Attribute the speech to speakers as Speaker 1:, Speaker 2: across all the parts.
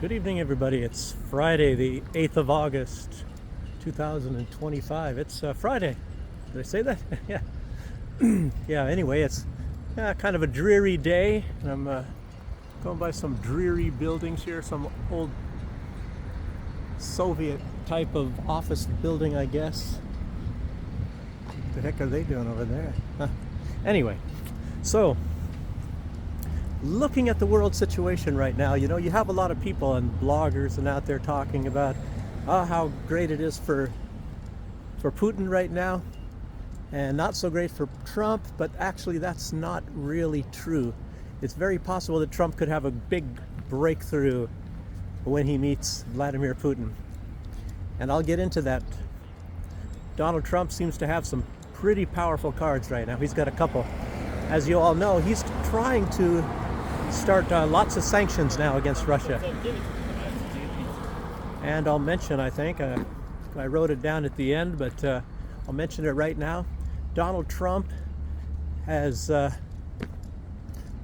Speaker 1: Good evening, everybody. It's Friday, the 8th of August, 2025. It's Friday. Did I say that? Yeah. Yeah, anyway, it's kind of a dreary day. And I'm going by some dreary buildings here, some old Soviet type of office building, I guess. What the heck are they doing over there? Anyway, so looking at the world situation right now, you have a lot of people and bloggers and out there talking about how great it is for Putin right now and not so great for Trump, but actually that's not really true. It's very possible that Trump could have a big breakthrough when he meets Vladimir Putin. And I'll get into that. Donald Trump seems to have some pretty powerful cards right now. He's got a couple. As you all know, he's trying to start lots of sanctions now against Russia. And I'll mention, I think, I wrote it down at the end, but I'll mention it right now. Donald Trump has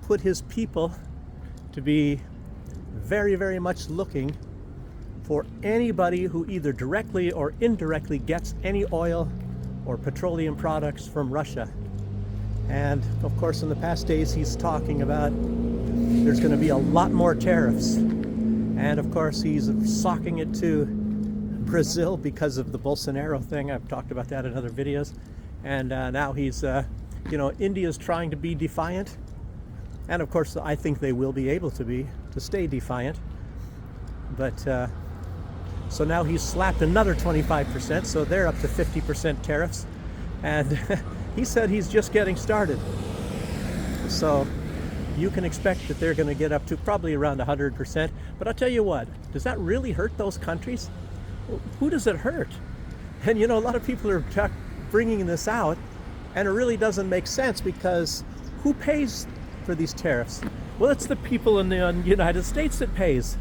Speaker 1: put his people to be very, very much looking for anybody who either directly or indirectly gets any oil or petroleum products from Russia. And of course, in the past days, he's talking about there's going to be a lot more tariffs. And of course, he's socking it to Brazil because of the Bolsonaro thing. I've talked about that in other videos. And now he's, India's trying to be defiant. And of course, I think they will be able to stay defiant. But so now he's slapped another 25%, so they're up to 50% tariffs. And he said he's just getting started. So you can expect that they're going to get up to probably around 100%. But I'll tell you what, does that really hurt those countries? Who does it hurt? And a lot of people are bringing this out, and it really doesn't make sense because who pays for these tariffs? Well, it's the people in the United States that pays.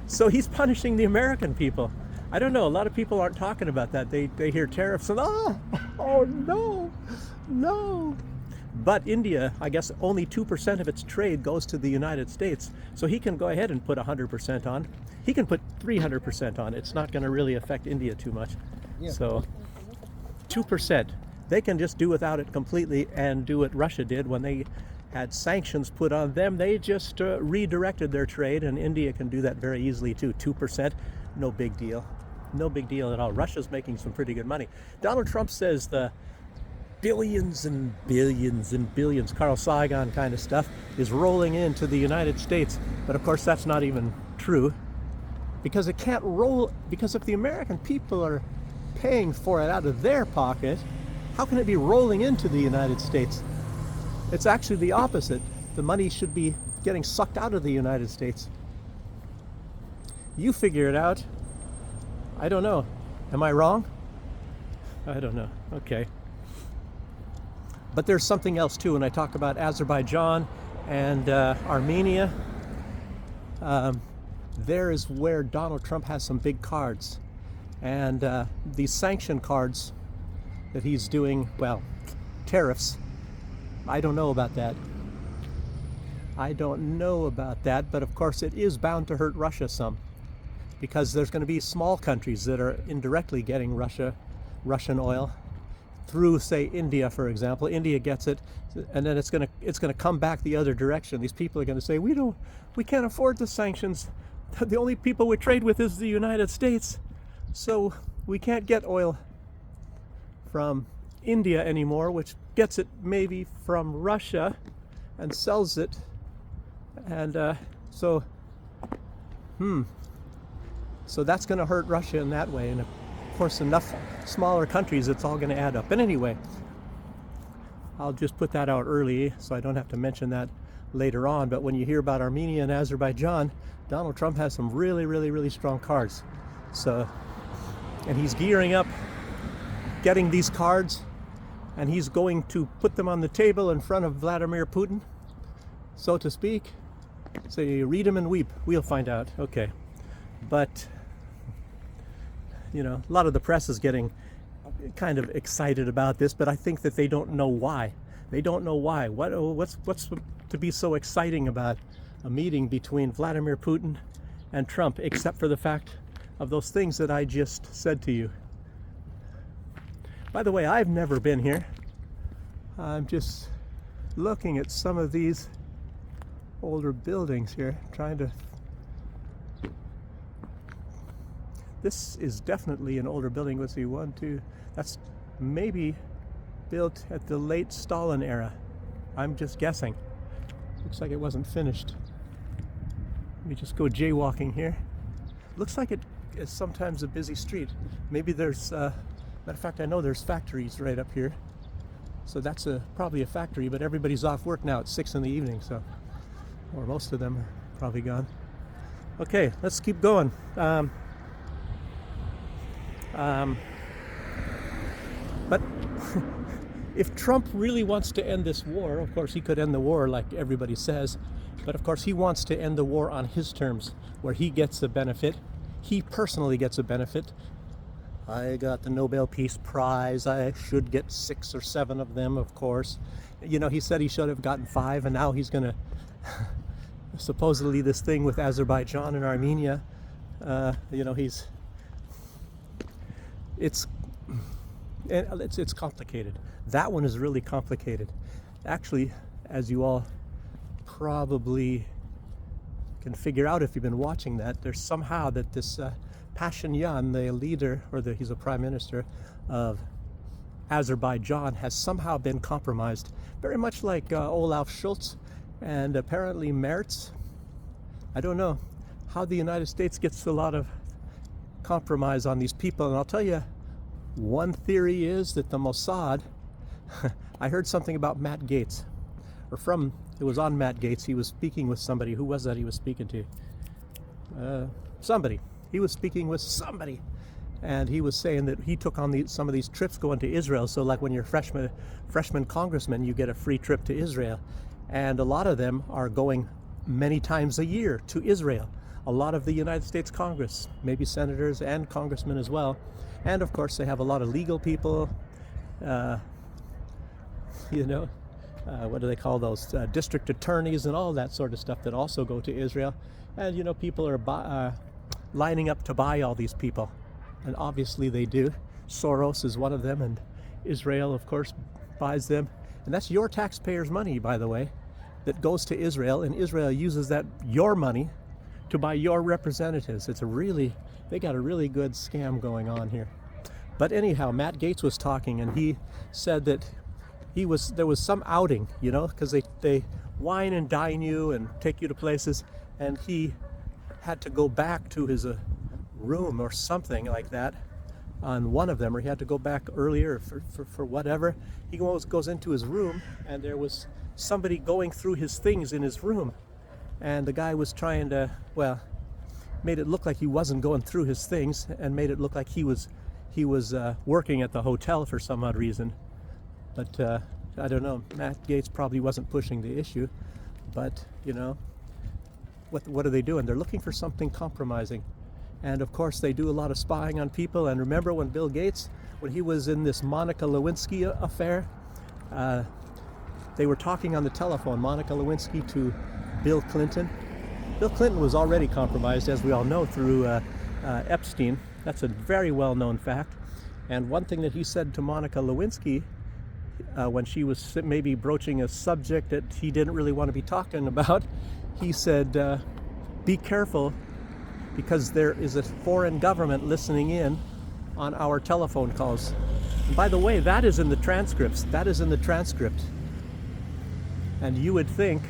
Speaker 1: So he's punishing the American people. I don't know, a lot of people aren't talking about that. They hear tariffs and oh no. But India, I guess only 2% of its trade goes to the United States. So he can go ahead and put 100% on. He can put 300% on. It's not going to really affect India too much. Yeah. So 2%. They can just do without it completely and do what Russia did when they had sanctions put on them. They just redirected their trade, and India can do that very easily too. 2%, no big deal. No big deal at all. Russia's making some pretty good money. Donald Trump says the billions and billions and billions, Carl Sagan kind of stuff, is rolling into the United States. But of course, that's not even true, because it can't roll, because if the American people are paying for it out of their pocket, how can it be rolling into the United States? It's actually the opposite. The money should be getting sucked out of the United States. You figure it out. I don't know. Am I wrong? I don't know. Okay. But there's something else too. When I talk about Azerbaijan and Armenia, there is where Donald Trump has some big cards. And these sanction cards that he's doing, tariffs, I don't know about that. But of course it is bound to hurt Russia some, because there's going to be small countries that are indirectly getting Russian oil through, say, India, for example. India gets it, and then it's going to come back the other direction. These people are going to say, we can't afford the sanctions. The only people we trade with is the United States, so we can't get oil from India anymore, which gets it maybe from Russia and sells it. And so that's going to hurt Russia in that way. And of course, enough smaller countries, it's all going to add up. But anyway, I'll just put that out early so I don't have to mention that later on. But when you hear about Armenia and Azerbaijan, Donald Trump has some really, really, really strong cards. So, and he's gearing up, getting these cards, and he's going to put them on the table in front of Vladimir Putin, so to speak. Say, read him and weep. We'll find out. Okay. But a lot of the press is getting kind of excited about this, but I think that they don't know why. They don't know why. What's to be so exciting about a meeting between Vladimir Putin and Trump, except for the fact of those things that I just said to you. By the way, I've never been here. I'm just looking at some of these older buildings here, trying to... This is definitely an older building. Let's see, 1, 2, that's maybe built at the late Stalin era. I'm just guessing. Looks like it wasn't finished. Let me just go jaywalking here. Looks like it is sometimes a busy street. Maybe there's, matter of fact, I know there's factories right up here. So that's probably a factory, but everybody's off work now at 6 in the evening, so, or most of them are probably gone. Okay, let's keep going. But if Trump really wants to end this war, of course he could end the war like everybody says, but of course he wants to end the war on his terms, where he gets a benefit. He personally gets a benefit. I got the Nobel Peace Prize. I should get 6 or 7 of them, of course. You know, he said he should have gotten 5, and now he's going to supposedly this thing with Azerbaijan and Armenia. You know, it's complicated. That one is really complicated. Actually, as you all probably can figure out if you've been watching that, there's somehow that this Pashinyan, the leader, or he's a prime minister of Azerbaijan, has somehow been compromised, very much like Olaf Scholz and apparently Merz. I don't know how the United States gets a lot of compromise on these people, and I'll tell you, one theory is that the Mossad, I heard something about Matt Gaetz, it was on Matt Gaetz. He was speaking with somebody. Who was that he was speaking to? Somebody. He was speaking with somebody, and he was saying that he took on some of these trips going to Israel. So like when you're a freshman congressman, you get a free trip to Israel, and a lot of them are going many times a year to Israel. A lot of the United States Congress, maybe senators and congressmen as well, and of course they have a lot of legal people, you know, what do they call those, district attorneys and all that sort of stuff that also go to Israel. And you know, people are lining up to buy all these people, and obviously they do. Soros is one of them, and Israel of course buys them, and that's your taxpayers' money, by the way, that goes to Israel, and Israel uses that, your money, to buy your representatives. They got a really good scam going on here. But anyhow, Matt Gaetz was talking, and he said that there was some outing, you know, because they wine and dine you and take you to places, and he had to go back to his room or something like that on one of them, or he had to go back earlier for whatever. He goes into his room, and there was somebody going through his things in his room, and the guy was trying to, well, made it look like he wasn't going through his things, and made it look like he was working at the hotel for some odd reason. But I don't know, Matt Gaetz probably wasn't pushing the issue, but you know, what are they doing? They're looking for something compromising. And of course they do a lot of spying on people. And remember when Bill Gates, when he was in this Monica Lewinsky affair, they were talking on the telephone, Monica Lewinsky to Bill Clinton. Bill Clinton was already compromised, as we all know, through Epstein. That's a very well-known fact. And one thing that he said to Monica Lewinsky, when she was maybe broaching a subject that he didn't really want to be talking about, he said, be careful, because there is a foreign government listening in on our telephone calls. And by the way, that is in the transcripts. That is in the transcript. And you would think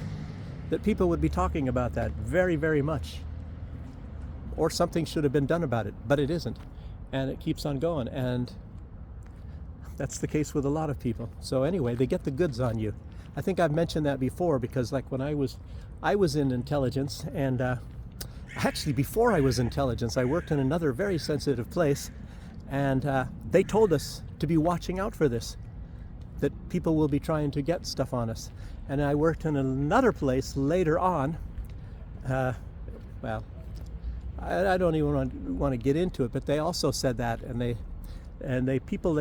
Speaker 1: that people would be talking about that very, very much. Or something should have been done about it, but it isn't. And it keeps on going. And that's the case with a lot of people. So anyway, they get the goods on you. I think I've mentioned that before, because like when I was in intelligence, and actually before I was intelligence, I worked in another very sensitive place, and they told us to be watching out for this, that people will be trying to get stuff on us. And I worked in another place later on. Well, I don't even want to get into it, but they also said that, and they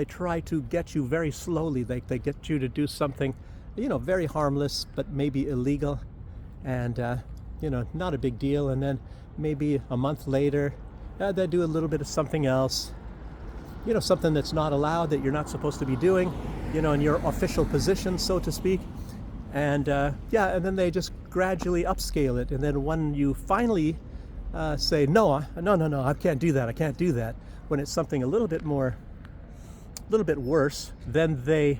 Speaker 1: try to get you very slowly. They get you to do something, you know, very harmless, but maybe illegal. And not a big deal. And then maybe a month later, they do a little bit of something else, something that's not allowed, that you're not supposed to be doing, in your official position, so to speak. And and then they just gradually upscale it. And then when you finally say, no, I can't do that, when it's something a little bit worse, then they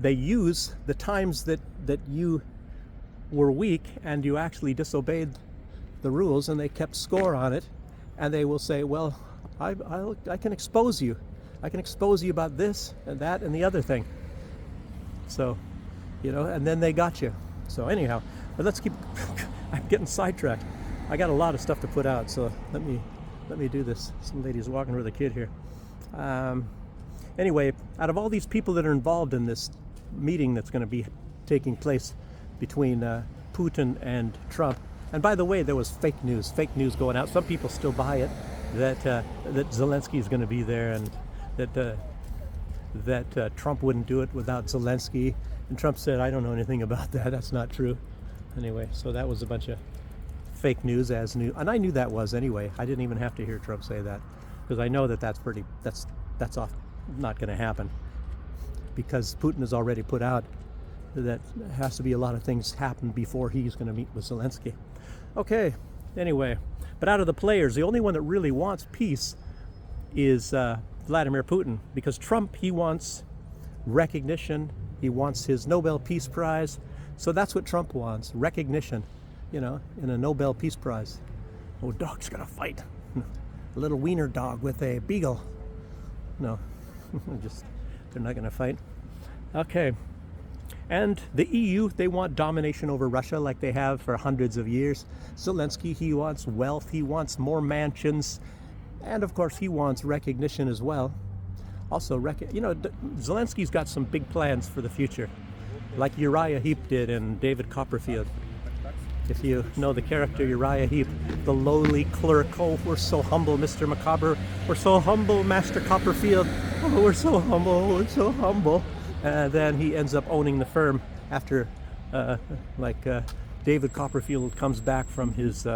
Speaker 1: use the times that you were weak and you actually disobeyed the rules, and they kept score on it, and they will say, well, I can expose you. I can expose you about this and that and the other thing. So, and then they got you. So anyhow, but let's keep, I'm getting sidetracked. I got a lot of stuff to put out, so let me do this. Some lady's walking with a kid here. Anyway, out of all these people that are involved in this meeting that's going to be taking place between Putin and Trump, and by the way, there was fake news going out. Some people still buy it, that Zelensky is going to be there, and that Trump wouldn't do it without Zelensky. And Trump said, I don't know anything about that. That's not true. Anyway, so that was a bunch of fake news and I knew that was anyway. I didn't even have to hear Trump say that, because I know that's not going to happen, because Putin has already put out that has to be a lot of things happen before he's going to meet with Zelensky. Okay, anyway, but out of the players, the only one that really wants peace is Vladimir Putin, because Trump, he wants recognition, he wants his Nobel Peace Prize. So that's what Trump wants, recognition, in a Nobel Peace Prize. Oh, dog's gonna fight. A little wiener dog with a beagle. No, they're not gonna fight. Okay. And the EU, they want domination over Russia like they have for hundreds of years. Zelensky, he wants wealth, he wants more mansions, and of course he wants recognition as well. Also, Zelensky's got some big plans for the future, like Uriah Heep did in David Copperfield. If you know the character Uriah Heep, the lowly clerk. Oh, we're so humble, Mr. Macabre. We're so humble, Master Copperfield. Oh, we're so humble, we're so humble. And then he ends up owning the firm after, David Copperfield comes back from his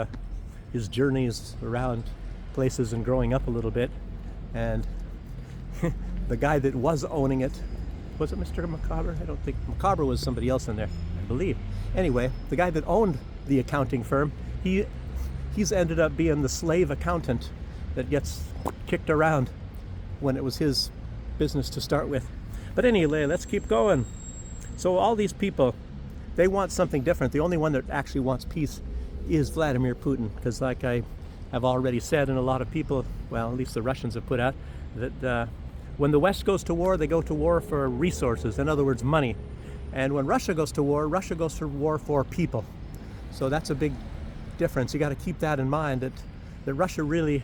Speaker 1: journeys around places and growing up a little bit. And the guy that was owning it, was it Mr. Macabre? I don't think Macabre was somebody else in there, I believe. Anyway, the guy that owned the accounting firm, he's ended up being the slave accountant that gets kicked around when it was his business to start with. But anyway, let's keep going. So all these people, they want something different. The only one that actually wants peace is Vladimir Putin, because like I have already said, and a lot of people, well, at least the Russians have put out, that when the West goes to war, they go to war for resources, in other words, money. And when Russia goes to war for people. So that's a big difference. You got to keep that in mind, that Russia really,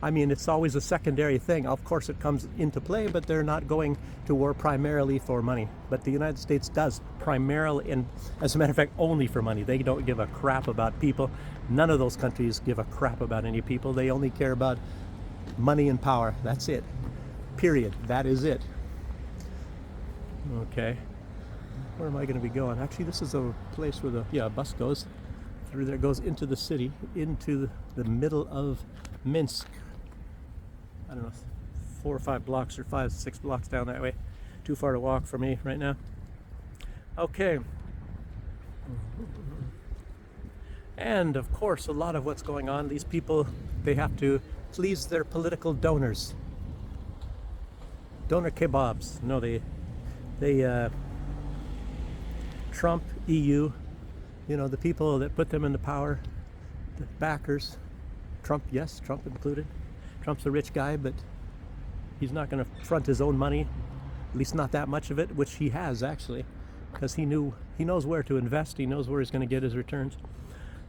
Speaker 1: it's always a secondary thing. Of course it comes into play, but they're not going to war primarily for money. But the United States does, primarily, and as a matter of fact, only for money. They don't give a crap about people. None of those countries give a crap about any people. They only care about money and power. That's it. Period. That is it. Okay. Where am I going to be going? Actually, this is a place where the bus goes through there, goes into the city, into the middle of Minsk. I don't know, 4 or 5 blocks or 5, 6 blocks down that way. Too far to walk for me right now. Okay. And of course, a lot of what's going on, these people, they have to please their political donors. Donor kebabs. No, they Trump, EU, the people that put them into power, the backers. Trump, yes, Trump included. Trump's a rich guy, but he's not going to front his own money, at least not that much of it, which he has actually, because he knows where to invest, he knows where he's going to get his returns.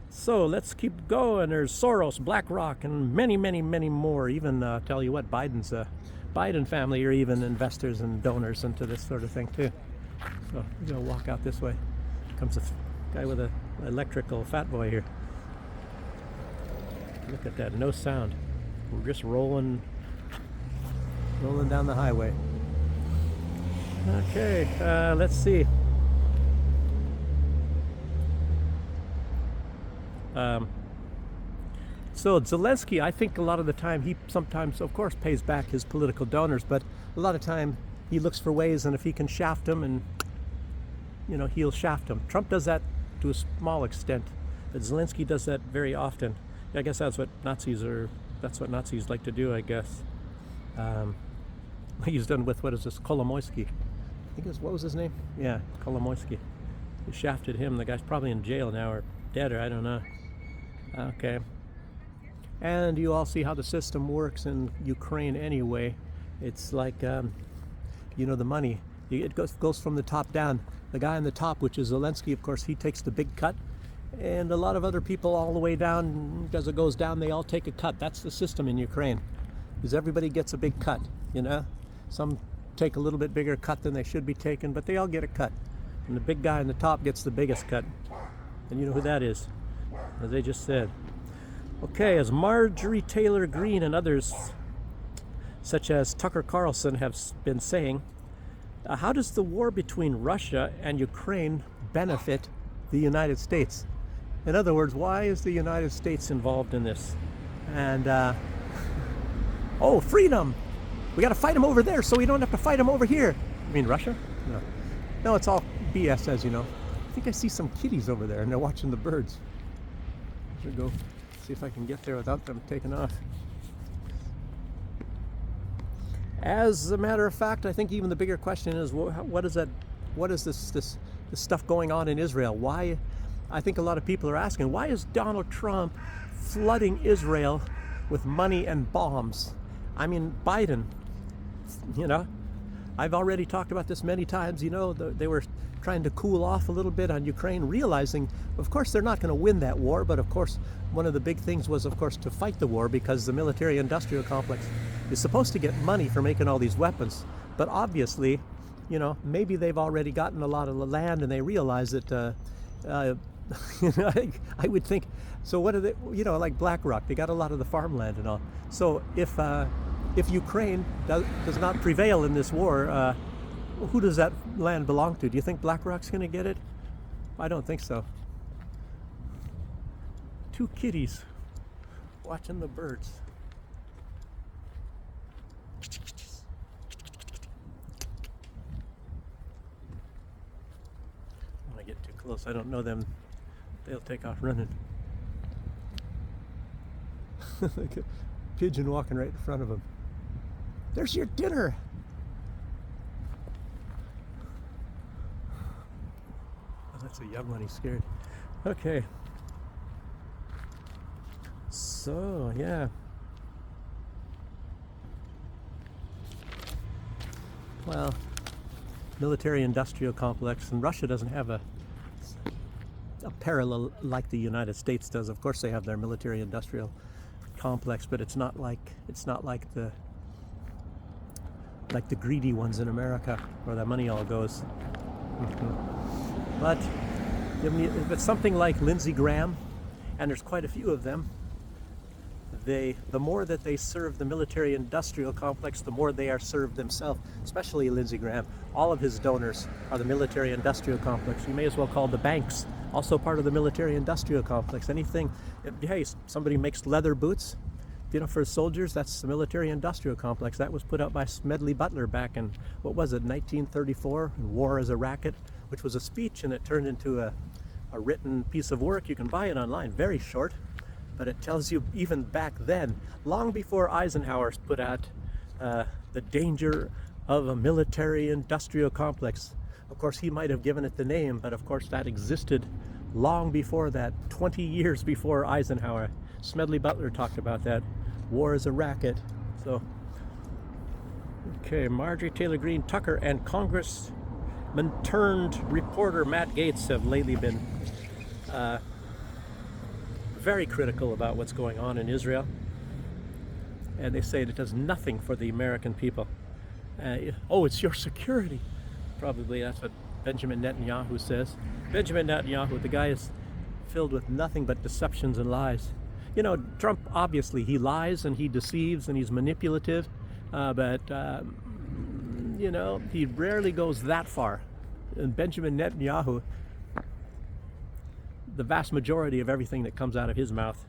Speaker 1: So let's keep going. There's Soros, BlackRock, and many, many, many more. Even tell you what, Biden family are even investors and donors into this sort of thing too. So we're gonna walk out this way. Comes a guy with an electrical fat boy here. Look at that, no sound. We're just rolling down the highway. Okay, let's see. Um, so Zelensky, I think a lot of the time he sometimes, of course, pays back his political donors, but a lot of time he looks for ways, and if he can shaft them, and he'll shaft them. Trump does that to a small extent, but Zelensky does that very often. I guess that's what Nazis like to do, I guess. He's done with, what is this, Kolomoisky. I think what was his name? Yeah, Kolomoisky. He shafted him. The guy's probably in jail now, or dead, or I don't know. Okay. And you all see how the system works in Ukraine anyway. It's like, the money. It goes from the top down. The guy on the top, which is Zelensky, of course, he takes the big cut. And a lot of other people all the way down, as it goes down, they all take a cut. That's the system in Ukraine, because everybody gets a big cut, Some take a little bit bigger cut than they should be taking, but they all get a cut. And the big guy on the top gets the biggest cut. And you know who that is, as they just said. Okay, as Marjorie Taylor Greene and others, such as Tucker Carlson, have been saying, how does the war between Russia and Ukraine benefit the United States? In other words, why is the United States involved in this? And, freedom! We got to fight them over there so we don't have to fight them over here. You mean Russia? No, it's all BS, as you know. I think I see some kitties over there, and they're watching the birds. I should go see if I can get there without them taking off. As a matter of fact, I think even the bigger question is, what is that? What is this stuff going on in Israel? Why? I think a lot of people are asking, why is Donald Trump flooding Israel with money and bombs? I mean, Biden, I've already talked about this many times. They were trying to cool off a little bit on Ukraine, realizing, of course, they're not going to win that war. But of course, one of the big things was, of course, to fight the war, because the military-industrial complex is supposed to get money for making all these weapons. But obviously, maybe they've already gotten a lot of the land, and they realize that, I would think, so what are they, like BlackRock, they got a lot of the farmland and all. So if Ukraine does not prevail in this war, who does that land belong to? Do you think BlackRock's going to get it? I don't think so. Two kitties watching the birds. When I get too close, I don't know them. They'll take off running. Like a pigeon walking right in front of them. There's your dinner. Oh, that's a young one. He's scared. Okay. So, yeah. Well, military-industrial complex, and Russia doesn't have a parallel like the United States does. Of course, they have their military-industrial complex, but it's not like the greedy ones in America, where the money all goes. But if it's something like Lindsey Graham, and there's quite a few of them, the more that they serve the military-industrial complex, the more they are served themselves, especially Lindsey Graham. All of his donors are the military-industrial complex. You may as well call the banks also part of the military-industrial complex. Anything, hey, somebody makes leather boots, for soldiers, that's the military-industrial complex. That was put out by Smedley Butler back in, 1934, War as a Racket, which was a speech, and it turned into a written piece of work. You can buy it online, very short, but it tells you even back then, long before Eisenhower's put out the danger of a military-industrial complex. Of course, he might have given it the name, but of course that existed long before that, 20 years before Eisenhower. Smedley Butler talked about that. War is a racket. So, okay, Marjorie Taylor Greene, Tucker, and Congressman turned reporter Matt Gaetz have lately been very critical about what's going on in Israel. And they say it does nothing for the American people. It's your security. Probably that's what Benjamin Netanyahu says. Benjamin Netanyahu, the guy is filled with nothing but deceptions and lies. Trump, obviously, he lies and he deceives and he's manipulative, but he rarely goes that far. And Benjamin Netanyahu, the vast majority of everything that comes out of his mouth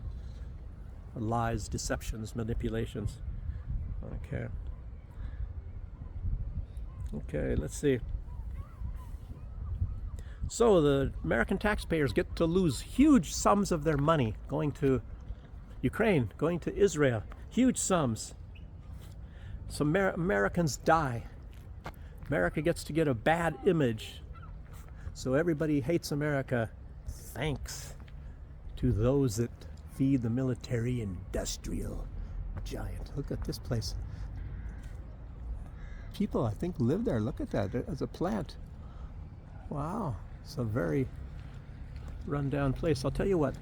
Speaker 1: are lies, deceptions, manipulations. Okay. Okay, let's see. So the American taxpayers get to lose huge sums of their money going to Ukraine, going to Israel. Huge sums. So Americans die. America gets to get a bad image. So everybody hates America. Thanks to those that feed the military industrial giant. Look at this place. People, I think, live there. Look at that. There's a plant. Wow. It's a very run-down place. I'll tell you what.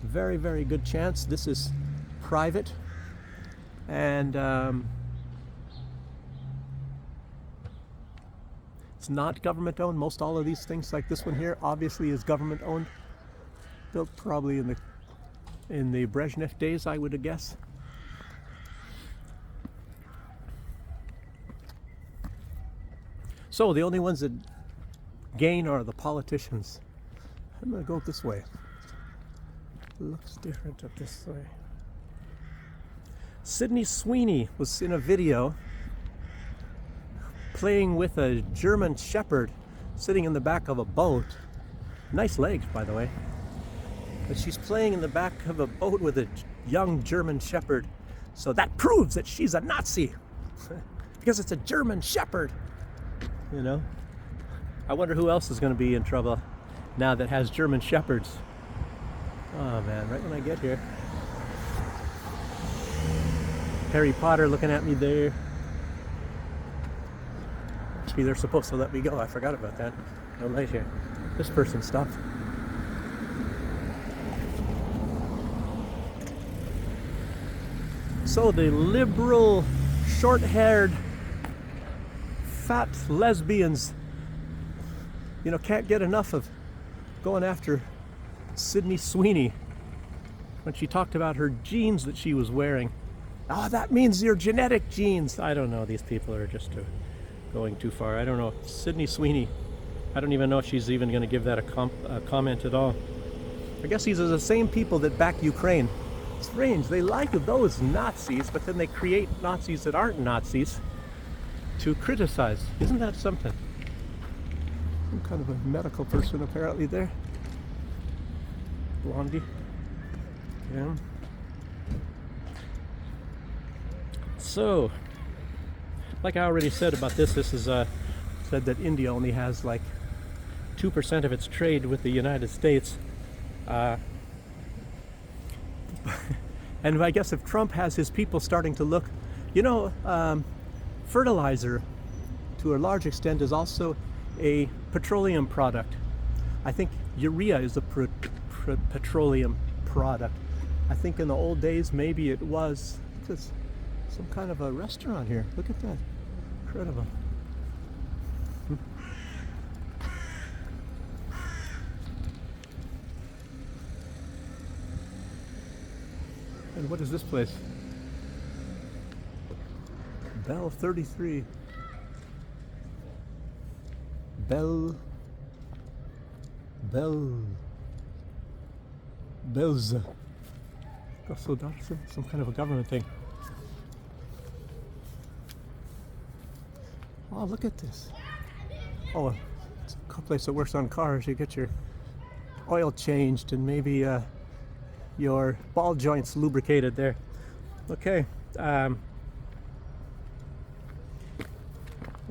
Speaker 1: Very, very good chance this is private. And it's not government owned. Most all of these things, like this one here, obviously is government owned. Built probably in the Brezhnev days, I would guess. So the only ones that gain are the politicians. I'm gonna go this way. It looks different up this way. Sydney Sweeney was in a video playing with a German Shepherd sitting in the back of a boat. Nice legs, by the way. But she's playing in the back of a boat with a young German Shepherd. So that proves that she's a Nazi. Because it's a German Shepherd. You know? I wonder who else is going to be in trouble now that has German Shepherds. Oh man, right when I get here. Harry Potter looking at me there. Actually, they're supposed to let me go. I forgot about that. No light here. This person stopped. So the liberal, short-haired, fat lesbians, you know, can't get enough of going after Sydney Sweeney when she talked about her jeans that she was wearing. Oh, that means your genetic genes. I don't know. These people are just going too far. I don't know. Sydney Sweeney, I don't even know if she's even going to give that a comment at all. I guess these are the same people that back Ukraine. Strange. They like those Nazis, but then they create Nazis that aren't Nazis to criticize. Isn't that something? Some kind of a medical person apparently there. Blondie. Yeah. So, like I already said about this is said that India only has like 2% of its trade with the United States. And I guess if Trump has his people starting to look, you know, fertilizer to a large extent is also a petroleum product. I think urea is a petroleum product. I think in the old days maybe it was just some kind of a restaurant here. Look at that. Incredible. And what is this place? Bell 33. Bells. Some kind of a government thing. Oh, look at this. Oh, it's a place that works on cars. You get your oil changed and maybe your ball joints lubricated there. Okay. What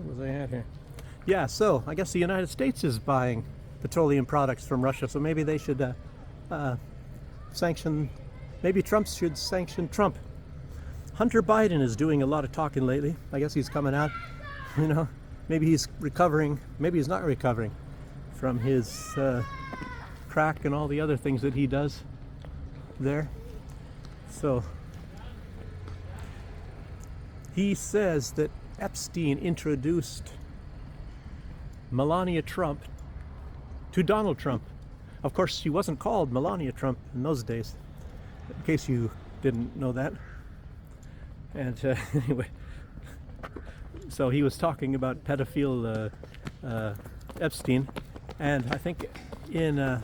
Speaker 1: was I at here? Yeah, so I guess the United States is buying petroleum products from Russia, so maybe they should sanction, maybe Trump should sanction Trump. Hunter Biden is doing a lot of talking lately. I guess he's coming out, you know, maybe he's recovering, maybe he's not recovering from his crack and all the other things that he does there. So he says that Epstein introduced Melania Trump to Donald Trump. Of course, she wasn't called Melania Trump in those days, in case you didn't know that. And anyway, so he was talking about pedophile Epstein, and I think in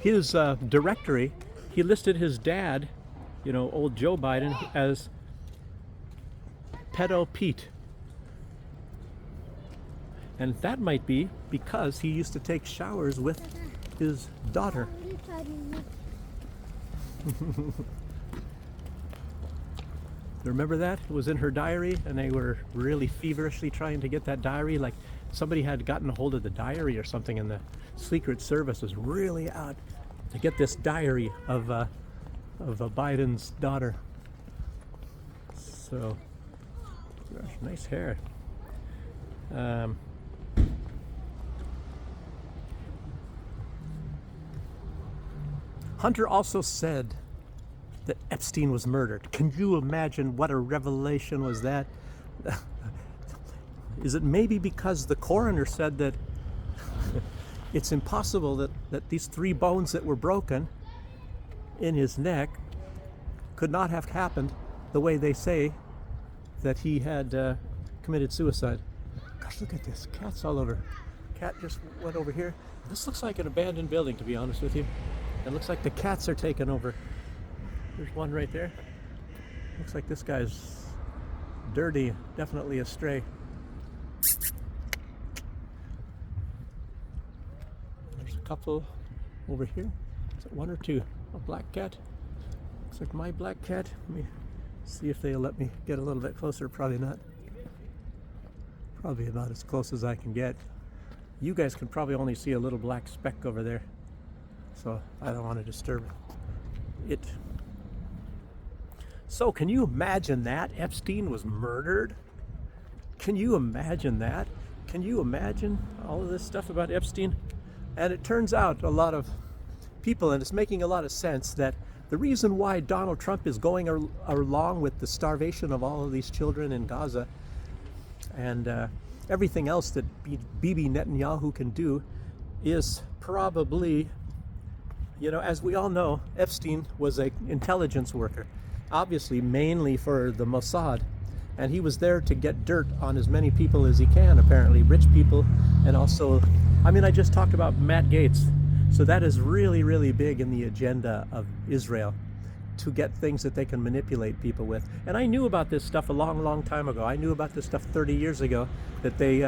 Speaker 1: his directory, he listed his dad, you know, old Joe Biden, as Pedo Pete. And that might be because he used to take showers with his daughter. Remember that? It was in her diary, and they were really feverishly trying to get that diary. Like somebody had gotten a hold of the diary or something, and the Secret Service was really out to get this diary of Biden's daughter. So, gosh, nice hair. Hunter also said that Epstein was murdered. Can you imagine what a revelation was that? Is it maybe because the coroner said that it's impossible that these 3 bones that were broken in his neck could not have happened the way they say that he had committed suicide? Gosh, look at this. Cats all over. Cat just went over here. This looks like an abandoned building, to be honest with you. It looks like the cats are taking over. There's one right there. Looks like this guy's dirty, definitely a stray. There's a couple over here. Is it 1 or 2? A black cat. Looks like my black cat. Let me see if they'll let me get a little bit closer. Probably not. Probably about as close as I can get. You guys can probably only see a little black speck over there, so I don't want to disturb it. So can you imagine that? Epstein was murdered? Can you imagine that? Can you imagine all of this stuff about Epstein? And it turns out a lot of people, and it's making a lot of sense, that the reason why Donald Trump is going along with the starvation of all of these children in Gaza and everything else that Bibi Netanyahu can do is probably, you know, as we all know, Epstein was an intelligence worker, obviously mainly for the Mossad, and he was there to get dirt on as many people as he can, apparently, rich people, and also, I mean, I just talked about Matt Gaetz, so that is really, really big in the agenda of Israel, to get things that they can manipulate people with. And I knew about this stuff a long, long time ago. I knew about this stuff 30 years ago, that they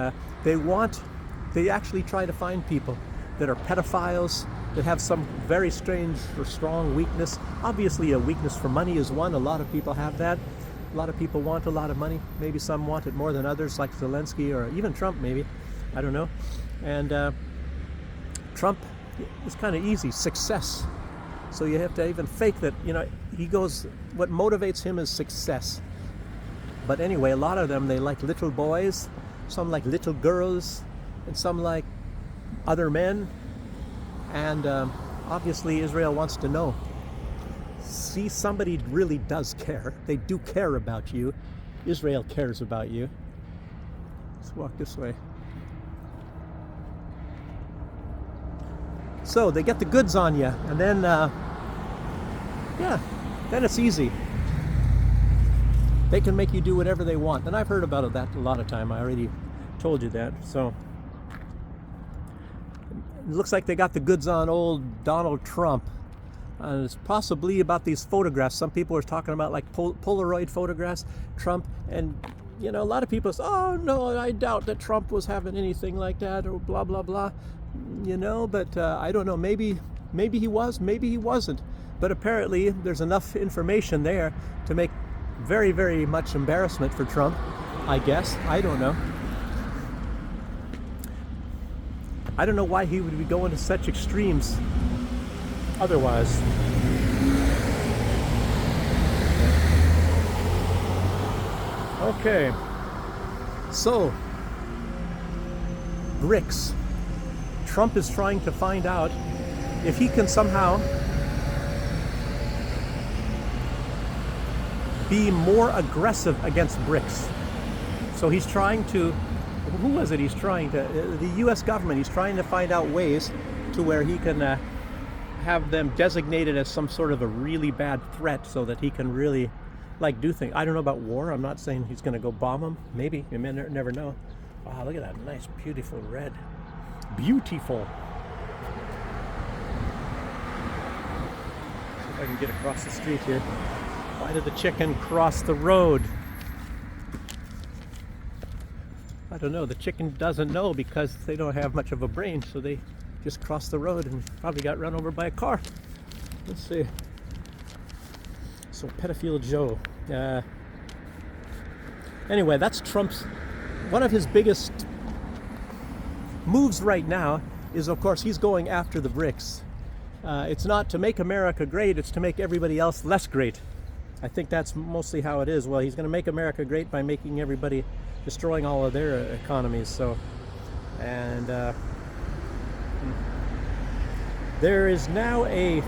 Speaker 1: actually try to find people that are pedophiles, that have some very strange or strong weakness. Obviously a weakness for money is one. A lot of people have that. A lot of people want a lot of money. Maybe some want it more than others, like Zelensky or even Trump maybe. I don't know. And Trump is kind of easy. Success. So you have to even fake that, you know, he goes, what motivates him is success. But anyway, a lot of them, they like little boys, some like little girls, and some like other men. And obviously Israel wants to know. See, somebody really does care. They do care about you. Israel cares about you. Let's walk this way. So they get the goods on you, and then, yeah, then it's easy. They can make you do whatever they want. And I've heard about that a lot of time. I already told you that. So it looks like they got the goods on old Donald Trump. It's possibly about these photographs. Some people are talking about like Polaroid photographs, Trump, and you know, a lot of people say, oh no, I doubt that Trump was having anything like that, or blah blah blah, you know, but I don't know, maybe he was, maybe he wasn't, but apparently there's enough information there to make very, very much embarrassment for Trump, I guess. I don't know why he would be going to such extremes otherwise. Okay, so BRICS. Trump is trying to find out if he can somehow be more aggressive against BRICS. So he's trying to, who was it he's trying to, the US government, he's trying to find out ways to where he can have them designated as some sort of a really bad threat so that he can really like do things. I don't know about war. I'm not saying he's going to go bomb them. Maybe. You may never know. Wow, look at that nice, beautiful red. Beautiful. I can get across the street here. Why did the chicken cross the road? I don't know. The chicken doesn't know because they don't have much of a brain, so they just crossed the road and probably got run over by a car. Let's see. So pedophile Joe. Anyway, that's Trump's, one of his biggest moves right now is, of course, he's going after the BRICS. It's not to make America great, it's to make everybody else less great. I think that's mostly how it is. Well, he's going to make America great by making everybody, destroying all of their economies. So, and there is now a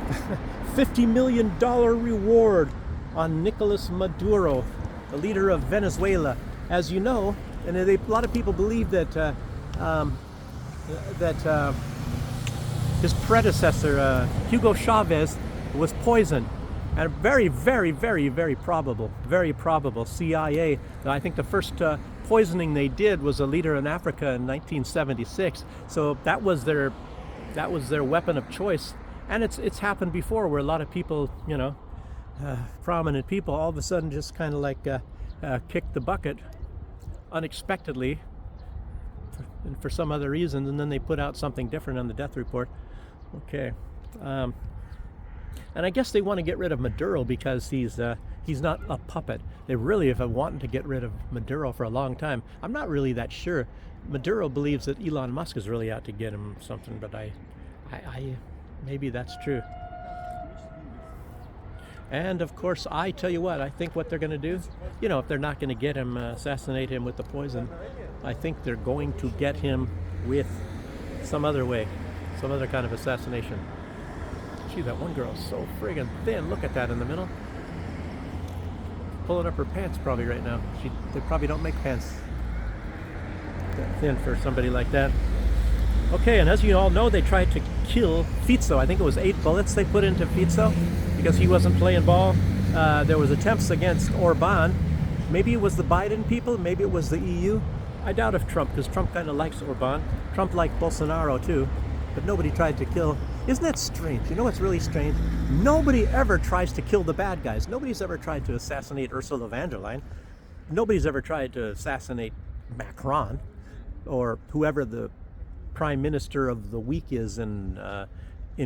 Speaker 1: $50 million reward on Nicolas Maduro, the leader of Venezuela. As you know, and a lot of people believe that his predecessor, Hugo Chavez, was poisoned. And very, very, very, very probable CIA. I think the first poisoning they did was a leader in Africa in 1976. So that was their weapon of choice. And it's happened before where a lot of people, you know, prominent people, all of a sudden just kind of like kicked the bucket unexpectedly for some other reason, and then they put out something different on the death report. Okay. And I guess they want to get rid of Maduro because he's not a puppet. They really have wanted to get rid of Maduro for a long time. I'm not really that sure. Maduro believes that Elon Musk is really out to get him something, but I maybe that's true. And of course, I tell you what, I think what they're going to do, you know, if they're not going to get him, assassinate him with the poison, I think they're going to get him with some other way, some other kind of assassination. Gee, that one girl is so friggin' thin. Look at that in the middle. Pulling up her pants probably right now. They probably don't make pants that thin for somebody like that. Okay, and as you all know, they tried to kill Fico. I think it was 8 bullets they put into Fico because he wasn't playing ball. There was attempts against Orban. Maybe it was the Biden people, maybe it was the EU. I doubt if Trump, because Trump kind of likes Orban. Trump liked Bolsonaro too, but nobody tried to kill. Isn't that strange? You know what's really strange? Nobody ever tries to kill the bad guys. Nobody's ever tried to assassinate Ursula von der Leyen. Nobody's ever tried to assassinate Macron or whoever the prime minister of the week is in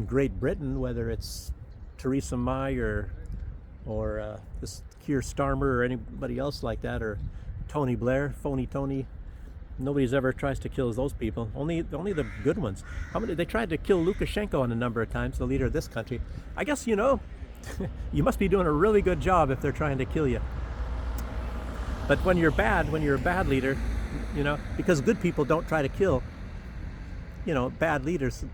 Speaker 1: Great Britain, whether it's Theresa May or this Keir Starmer or anybody else like that, or Tony Blair, phony Tony. Nobody's ever tries to kill those people. Only the good ones. How many? They tried to kill Lukashenko a number of times, the leader of this country. I guess, you know, you must be doing a really good job if they're trying to kill you. But when you're a bad leader, you know, because good people don't try to kill, you know, bad leaders.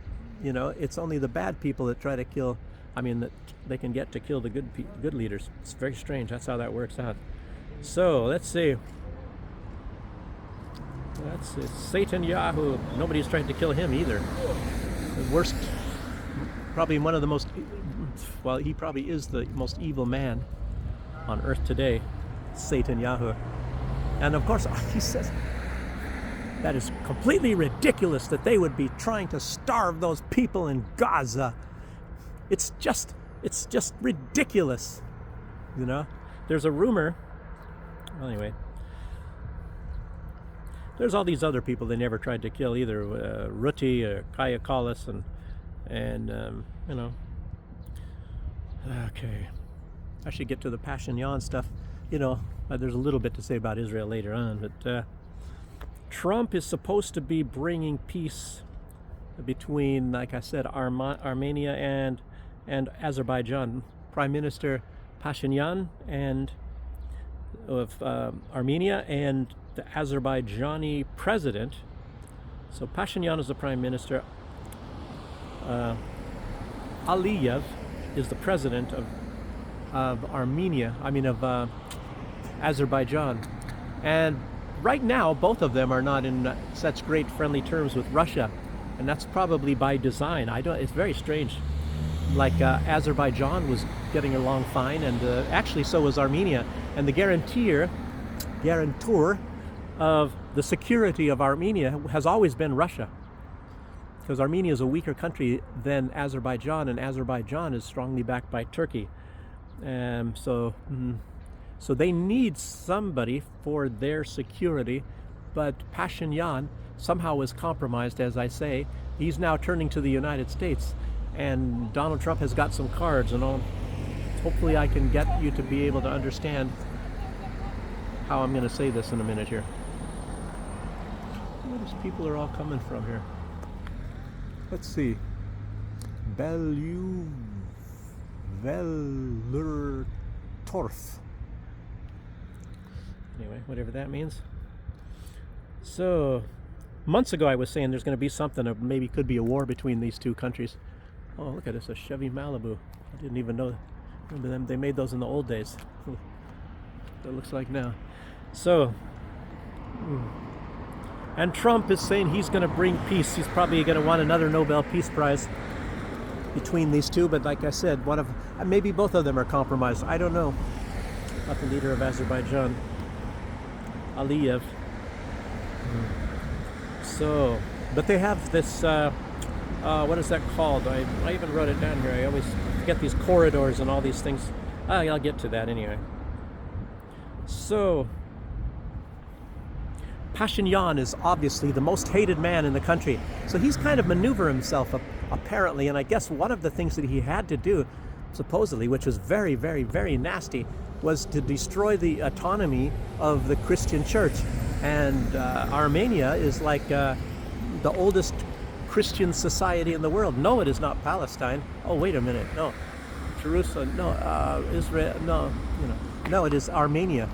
Speaker 1: You know, it's only the bad people that try to kill. I mean, that they can get to kill the good leaders. It's very strange. That's how that works out. So let's see. That's Satan Yahoo. Nobody's trying to kill him either. The worst, probably one of the most, well, he probably is the most evil man on earth today, Satan Yahoo. And of course, he says that is completely ridiculous that they would be trying to starve those people in Gaza. It's just ridiculous, you know. There's a rumor. Well, anyway. There's all these other people they never tried to kill either, Ruti or Kaya Kallas and you know. Okay, I should get to the Pashinyan stuff. You know, there's a little bit to say about Israel later on, but Trump is supposed to be bringing peace between, like I said, Armenia and Azerbaijan. Prime Minister Pashinyan and of Armenia and the Azerbaijani president. So Pashinyan is the prime minister. Aliyev is the president of Armenia. I mean of Azerbaijan. And right now, both of them are not in such great friendly terms with Russia, and that's probably by design. It's very strange. Like Azerbaijan was getting along fine, and actually so was Armenia. And the guarantor of the security of Armenia has always been Russia. because Armenia is a weaker country than Azerbaijan, and Azerbaijan is strongly backed by Turkey. So they need somebody for their security, but Pashinyan somehow is compromised, as I say. He's now turning to the United States, and Donald Trump has got some cards, and hopefully I can get you to be able to understand how I'm going to say this in a minute here. Where these people are all coming from here? Let's see. Velurtorf. Anyway, whatever that means. So, months ago I was saying there's going to be something, or maybe could be a war between these two countries. Oh, look at this, a Chevy Malibu. I didn't even know. Remember them? They made those in the old days. It looks like now. So, and Trump is saying he's going to bring peace. He's probably going to want another Nobel Peace Prize between these two. But like I said, maybe both of them are compromised. I don't know. Not the leader of Azerbaijan, Aliyev. So, but they have this. What is that called? I even wrote it down here. I always forget these corridors and all these things. I'll get to that anyway. So, Pashinyan is obviously the most hated man in the country. So he's kind of maneuvered himself apparently, and I guess one of the things that he had to do, supposedly, which was very, very, very nasty, was to destroy the autonomy of the Christian church. And Armenia is like the oldest Christian society in the world. No, it is not Palestine. Oh, wait a minute. No. Jerusalem. No. Israel. No. No, it is Armenia.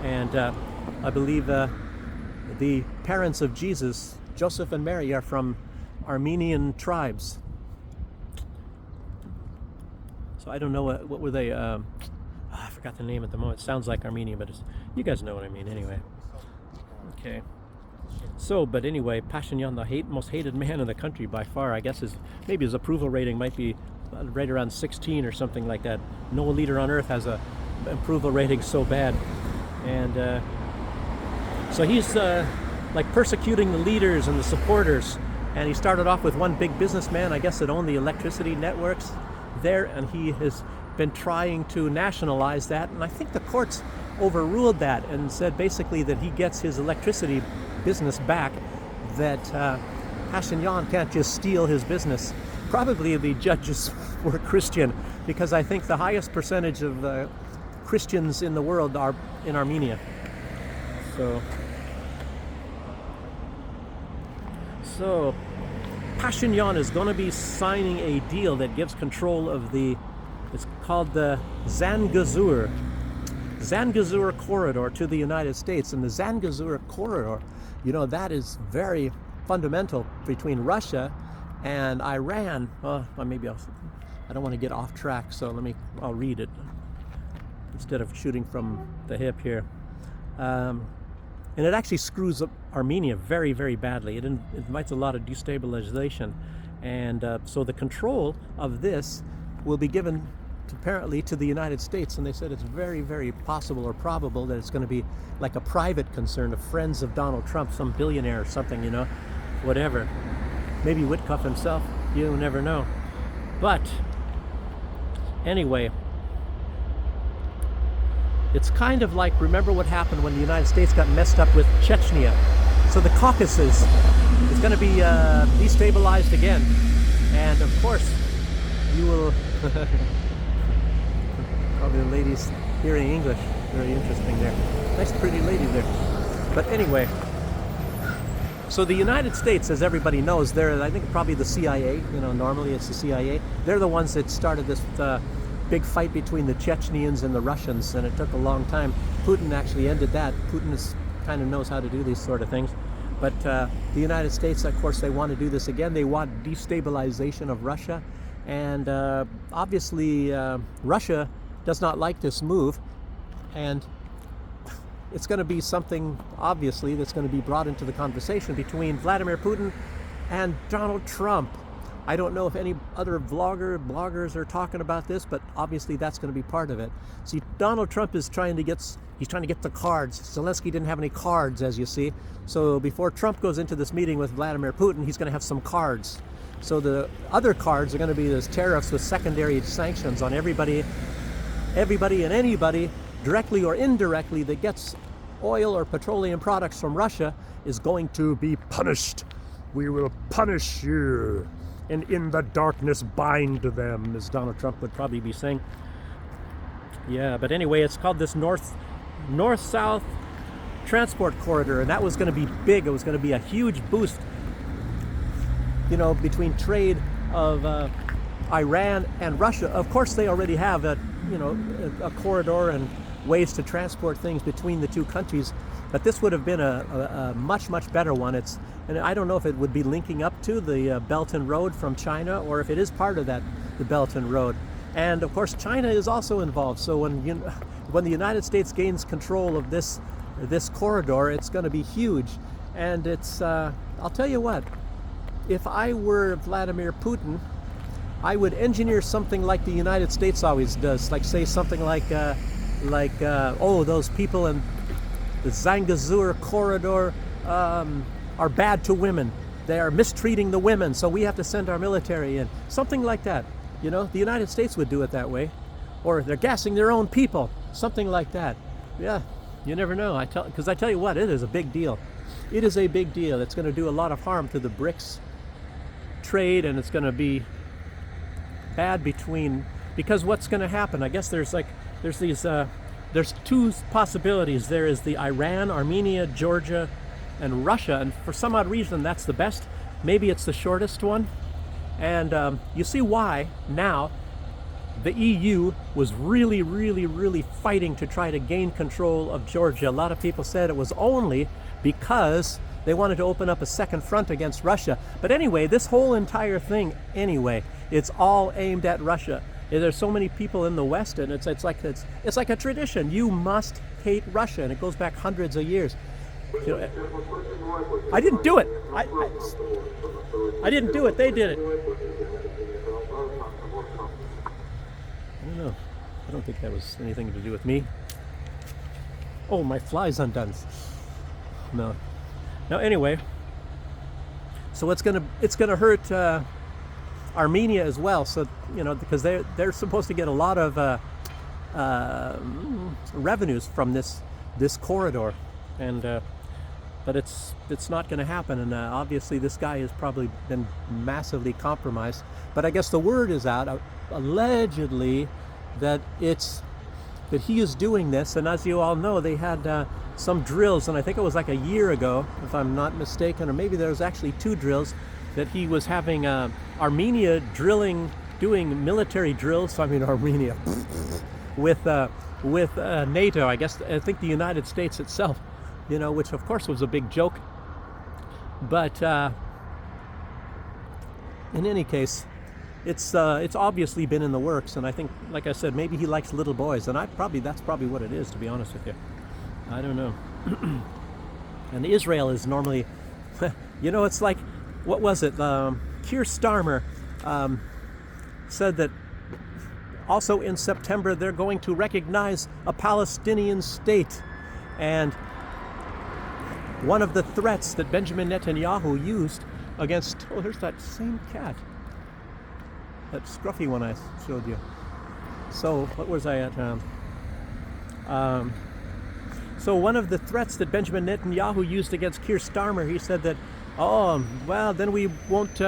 Speaker 1: And I believe the parents of Jesus, Joseph and Mary, are from Armenian tribes. So I don't know what were they. I forgot the name at the moment. It sounds like Armenia, but you guys know what I mean anyway. Okay. So, but anyway, Pashinyan, the most hated man in the country by far, I guess maybe his approval rating might be right around 16 or something like that. No leader on earth has a approval rating so bad. And so he's like persecuting the leaders and the supporters. And he started off with one big businessman, I guess, that owned the electricity networks there, and he has been trying to nationalize that. And I think the courts overruled that and said basically that he gets his electricity business back, that Pashinyan can't just steal his business. Probably the judges were Christian, because I think the highest percentage of Christians in the world are in Armenia. So Pashinyan is going to be signing a deal that gives control of it's called the Zangezur corridor to the United States. And the Zangezur corridor, that is very fundamental between Russia and Iran. Well, maybe I don't want to get off track, so I'll read it instead of shooting from the hip here. And it actually screws up Armenia very, very badly. It invites a lot of destabilization. And so the control of this will be given apparently to the United States. And they said it's very, very possible or probable that it's going to be like a private concern of friends of Donald Trump, some billionaire or something, whatever. Maybe Witkoff himself, you never know. But anyway, it's kind of like, remember what happened when the United States got messed up with Chechnya. So the Caucasus is going to be destabilized again. And of course, you will, probably the ladies hearing English, very interesting there. Nice pretty lady there. But anyway, so the United States, as everybody knows, they're, I think, probably the CIA, normally it's the CIA. They're the ones that started this big fight between the Chechens and the Russians, and it took a long time. Putin actually ended that. Putin kind of knows how to do these sort of things. But the United States, of course, they want to do this again. They want destabilization of Russia. And obviously, Russia does not like this move. And it's going to be something, obviously, that's going to be brought into the conversation between Vladimir Putin and Donald Trump. I don't know if any other bloggers are talking about this, but obviously that's going to be part of it. See, Donald Trump is trying to get the cards. Zelensky didn't have any cards, as you see. So before Trump goes into this meeting with Vladimir Putin, he's going to have some cards. So the other cards are going to be those tariffs with secondary sanctions on everybody and anybody, directly or indirectly, that gets oil or petroleum products from Russia is going to be punished. We will punish you, and in the darkness bind them, as Donald Trump would probably be saying. Yeah, but anyway, it's called this north-south transport corridor, and that was going to be big. It was going to be a huge boost, you know, between trade of Iran and Russia. Of course, they already have a corridor and ways to transport things between the two countries, but this would have been a much better one. And I don't know if it would be linking up to the Belt and Road from China, or if it is part of that, the Belt and Road. And of course, China is also involved. So when the United States gains control of this corridor, it's going to be huge. And it's I'll tell you what, if I were Vladimir Putin, I would engineer something like the United States always does, like say something like those people in the Zangezur corridor are bad to women. They are mistreating the women, so we have to send our military in. Something like that. You know, the United States would do it that way. Or they're gassing their own people. Something like that. Yeah, you never know. Because I tell you what, it is a big deal. It is a big deal. It's going to do a lot of harm to the BRICS trade, and it's going to be bad because what's going to happen? I guess there's two possibilities. There is the Iran, Armenia, Georgia, and Russia, and for some odd reason that's the best. Maybe it's the shortest one, and you see why now. The EU was really fighting to try to gain control of Georgia. A lot of people said it was only because they wanted to open up a second front against Russia. But anyway, this whole entire thing, anyway, it's all aimed at Russia. There's so many people in the West, and it's like a tradition. You must hate Russia, and it goes back hundreds of years. You know, I didn't do it. I didn't do it. They did it. I don't know. I don't think that was anything to do with me. Oh, my fly's undone. No. Now, anyway. So it's gonna hurt Armenia as well. So because they're supposed to get a lot of revenues from this corridor, and but it's not going to happen. And obviously, this guy has probably been massively compromised. But I guess the word is out, allegedly, that he is doing this. And as you all know, they had some drills, and I think it was like a year ago, if I'm not mistaken, or maybe there was actually 2 drills that he was having Armenia doing military drills. I mean, Armenia with NATO. I think the United States itself. Which of course was a big joke. But in any case, it's obviously been in the works, and I think, like I said, maybe he likes little boys, and that's probably what it is, to be honest with you. I don't know. And Israel is normally, it's like, what was it? Keir Starmer said that also in September they're going to recognize a Palestinian state, and one of the threats that Benjamin Netanyahu used against... Oh, there's that same cat. That scruffy one I showed you. So, what was I at? So one of the threats that Benjamin Netanyahu used against Keir Starmer, he said that, then we won't...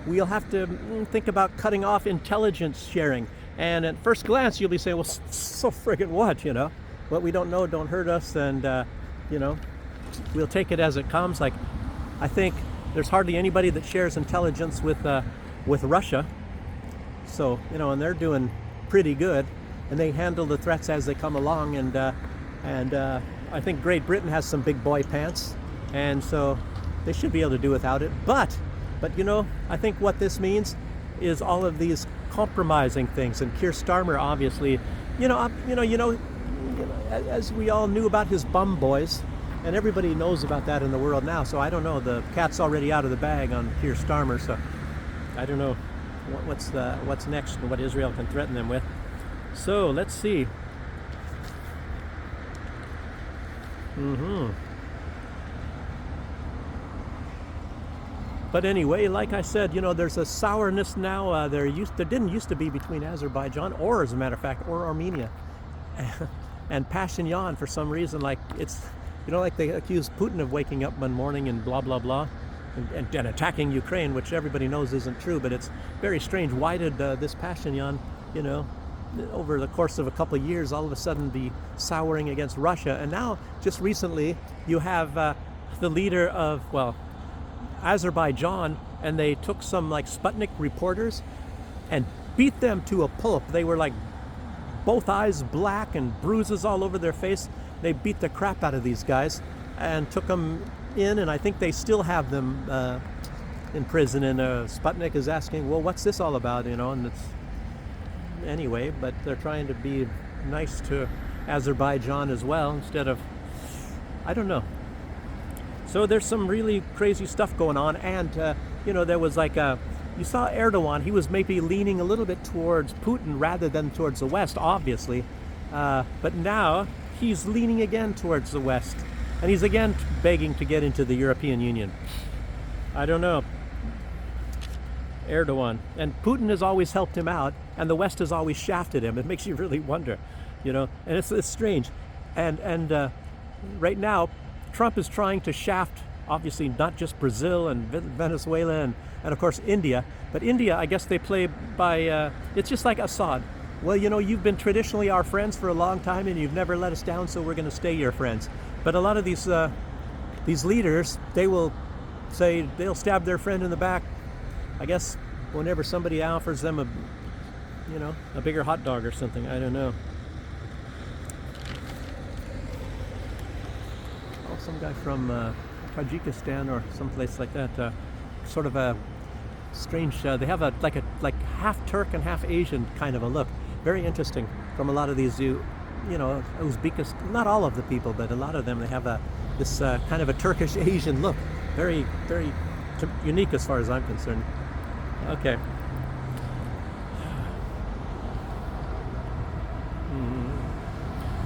Speaker 1: we'll have to think about cutting off intelligence sharing. And at first glance, you'll be saying, well, so friggin' what, What we don't know don't hurt us, and, we'll take it as it comes. Like, I think there's hardly anybody that shares intelligence with Russia. So, and they're doing pretty good, and they handle the threats as they come along. And I think Great Britain has some big boy pants, and so they should be able to do without it. But I think what this means is all of these compromising things. And Keir Starmer, obviously, as we all knew about his bum boys. And everybody knows about that in the world now. So I don't know. The cat's already out of the bag on Keir Starmer. So I don't know what's next and what Israel can threaten them with. So let's see. But anyway, like I said, there's a sourness now. There didn't used to be between Azerbaijan, or as a matter of fact, or Armenia, and Pashinyan for some reason. Like like they accuse Putin of waking up one morning and blah blah blah, and attacking Ukraine, which everybody knows isn't true. But it's very strange. Why did this Pashinyan, over the course of a couple of years, all of a sudden be souring against Russia? And now, just recently, you have the leader of, Azerbaijan, and they took some like Sputnik reporters and beat them to a pulp. They were like both eyes black and bruises all over their face. They beat the crap out of these guys and took them in, and I think they still have them in prison. And Sputnik is asking, well, what's this all about? And it's anyway, but they're trying to be nice to Azerbaijan as well, instead of, I don't know. So there's some really crazy stuff going on, and there was like you saw Erdogan. He was maybe leaning a little bit towards Putin rather than towards the West, obviously, but now he's leaning again towards the West, and he's again begging to get into the European Union. I don't know. Erdogan. And Putin has always helped him out, and the West has always shafted him. It makes you really wonder, and it's strange. And right now, Trump is trying to shaft, obviously, not just Brazil and Venezuela and of course India, but India, I guess they play by, it's just like Assad. Well, you've been traditionally our friends for a long time, and you've never let us down, so we're going to stay your friends. But a lot of these leaders, they will say, they'll stab their friend in the back, I guess, whenever somebody offers them a bigger hot dog or something. I don't know. Oh, some guy from Tajikistan or someplace like that. Sort of a strange. They have a half Turk and half Asian kind of a look. Very interesting. From a lot of these, Uzbekistan. Not all of the people, but a lot of them. They have this kind of a Turkish Asian look. Very, very unique as far as I'm concerned. Okay.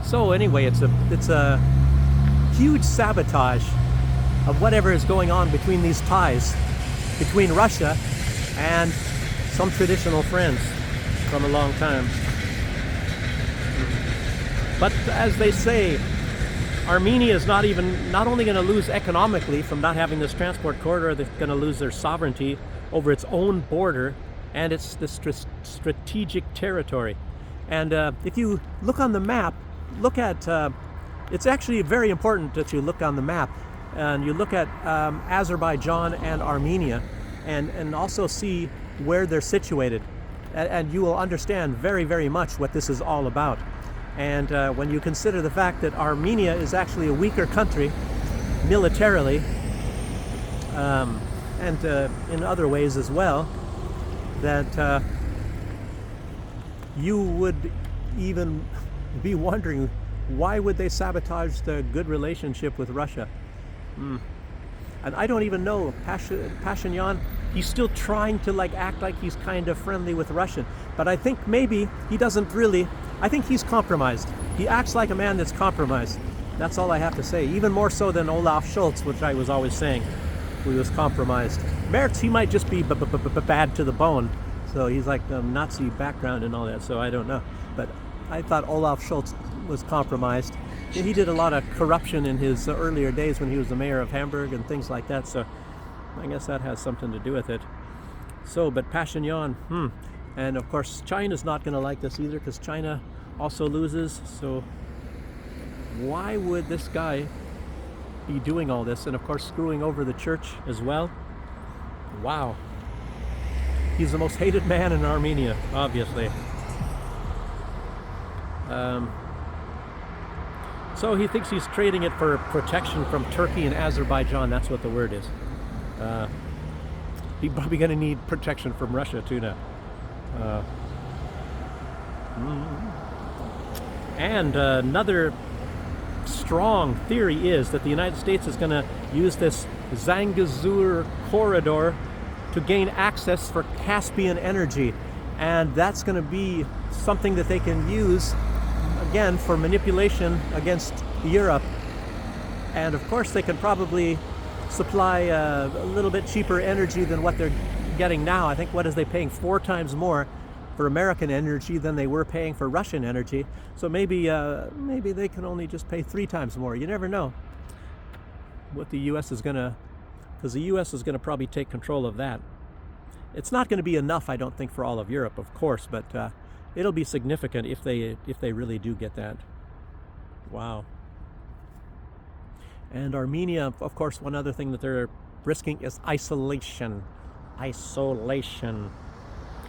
Speaker 1: So anyway, it's a huge sabotage of whatever is going on between these ties between Russia and some traditional friends from a long time. But as they say, Armenia is not only going to lose economically from not having this transport corridor, they're going to lose their sovereignty over its own border and its strategic territory. And if you look on the map, look at, it's actually very important that you look on the map and you look at Azerbaijan and Armenia and also see where they're situated. And you will understand very, very much what this is all about. And when you consider the fact that Armenia is actually a weaker country militarily, and in other ways as well, that you would even be wondering, why would they sabotage the good relationship with Russia? And I don't even know, Pashinyan, he's still trying to act like he's kind of friendly with Russia, but I think maybe he doesn't really. I think he's compromised. He acts like a man that's compromised. That's all I have to say. Even more so than Olaf Scholz, which I was always saying, who was compromised. Merz, he might just be bad to the bone. So he's like the Nazi background and all that, so I don't know. But I thought Olaf Scholz was compromised. He did a lot of corruption in his earlier days when he was the mayor of Hamburg and things like that, so I guess that has something to do with it. So, but Pashinyan, and of course China's not going to like this either, because China also loses. So why would this guy be doing all this, and of course screwing over the church as well? Wow. He's the most hated man in Armenia, obviously. So he thinks he's trading it for protection from Turkey and Azerbaijan. That's what the word is. He's probably going to need protection from Russia too now. And another strong theory is that the United States is going to use this Zangezur corridor to gain access for Caspian energy. And that's going to be something that they can use, again, for manipulation against Europe. And of course, they can probably supply a little bit cheaper energy than what they're getting now. I think, what is they paying 4 times more for American energy than they were paying for Russian energy. So maybe they can only just pay 3 times more. You never know what the U.S. is going to, because the U.S. is going to probably take control of that. It's not going to be enough, I don't think, for all of Europe, of course, but it'll be significant if they really do get that. Wow. And Armenia, of course, one other thing that they're risking is isolation. Isolation.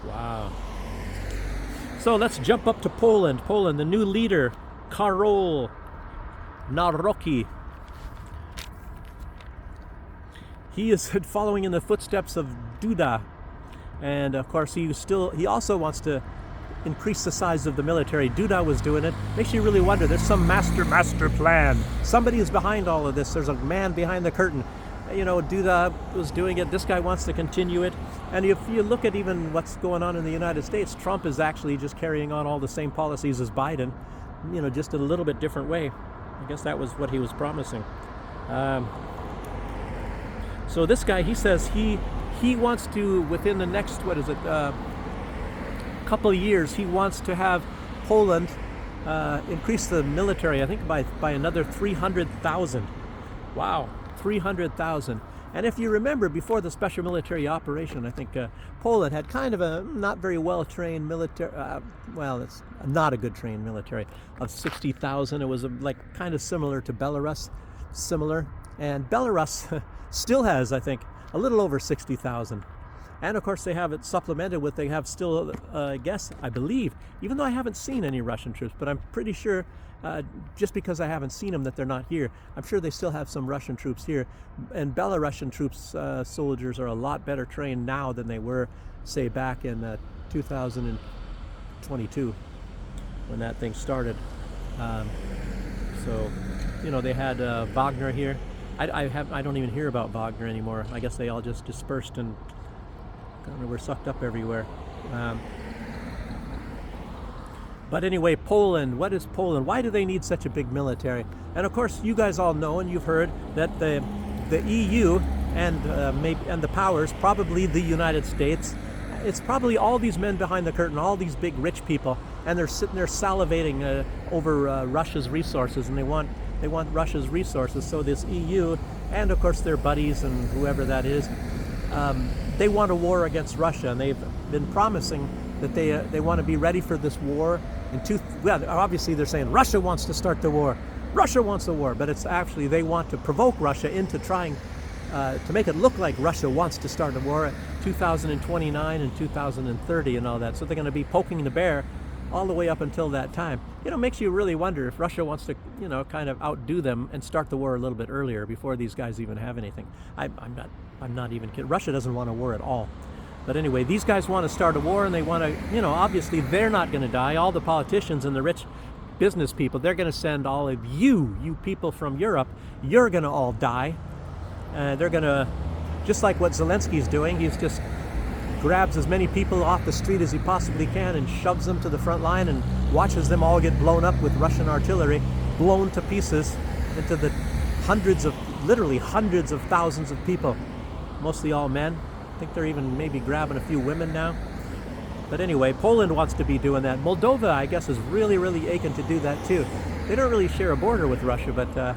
Speaker 1: Wow. So let's jump up to Poland. Poland, the new leader, Karol Nawrocki. He is following in the footsteps of Duda. And of course, he also wants to increase the size of the military. Duda was doing it. Makes you really wonder, there's some master plan. Somebody is behind all of this. There's a man behind the curtain. You know, Duda was doing it. This guy wants to continue it. And if you look at even what's going on in the United States, Trump is actually just carrying on all the same policies as Biden, you know, just in a little bit different way. I guess that was what he was promising. So this guy, he says he wants to, within the next, couple of years, he wants to have Poland increase the military, I think, by another 300,000. Wow. 300,000. And if you remember, before the special military operation, I think Poland had kind of a not very well-trained military, it's not a good trained military, of 60,000. It was like kind of similar to Belarus, and Belarus still has, I think, a little over 60,000. And of course, they have it supplemented with, they have still, I believe, even though I haven't seen any Russian troops, but I'm pretty sure, just because I haven't seen them, that they're not here. I'm sure they still have some Russian troops here. And Belarusian troops, soldiers, are a lot better trained now than they were, say, back in 2022, when that thing started. So, you know, they had Wagner here. I don't even hear about Wagner anymore. I guess they all just dispersed and kind of were sucked up everywhere. But anyway, Poland. What is Poland? Why do they need such a big military? And of course, you guys all know, and you've heard, that the EU and the powers, probably the United States, it's probably all these men behind the curtain, all these big rich people, and they're sitting there salivating over Russia's resources, and they want Russia's resources. So this EU, and of course their buddies and whoever that is, they want a war against Russia, and they've been promising that they want to be ready for this war. Obviously they're saying Russia wants to start the war. Russia wants the war, but it's actually they want to provoke Russia into trying to make it look like Russia wants to start a war at 2029 and 2030 and all that. So they're going to be poking the bear all the way up until that time. You know, makes you really wonder if Russia wants to, you know, kind of outdo them and start the war a little bit earlier, before these guys even have anything. I'm not even kidding. Russia doesn't want a war at all. But anyway, these guys want to start a war, and they want to, you know, obviously they're not going to die. All the politicians and the rich business people, they're going to send all of you people from Europe, you're going to all die. They're going to, just like what Zelensky's doing, he's just grabs as many people off the street as he possibly can and shoves them to the front line and watches them all get blown up with Russian artillery, blown to pieces into the literally hundreds of thousands of people, mostly all men. I think they're even maybe grabbing a few women now. But anyway, Poland wants to be doing that. Moldova, I guess, is really, really aching to do that too. They don't really share a border with Russia, but,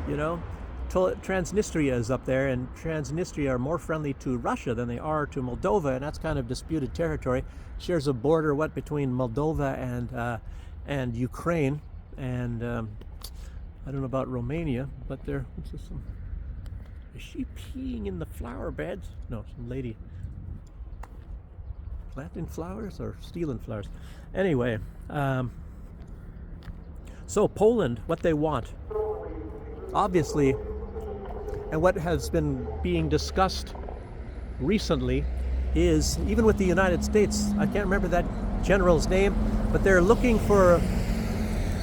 Speaker 1: you know, Transnistria is up there, and Transnistria are more friendly to Russia than they are to Moldova, and that's kind of disputed territory. Shares a border, between Moldova and Ukraine, and I don't know about Romania, but is she peeing in the flower beds? No, some lady planting flowers or stealing flowers. Anyway, so Poland, what they want, obviously, and what has been being discussed recently is, even with the United States, I can't remember that general's name, but they're looking for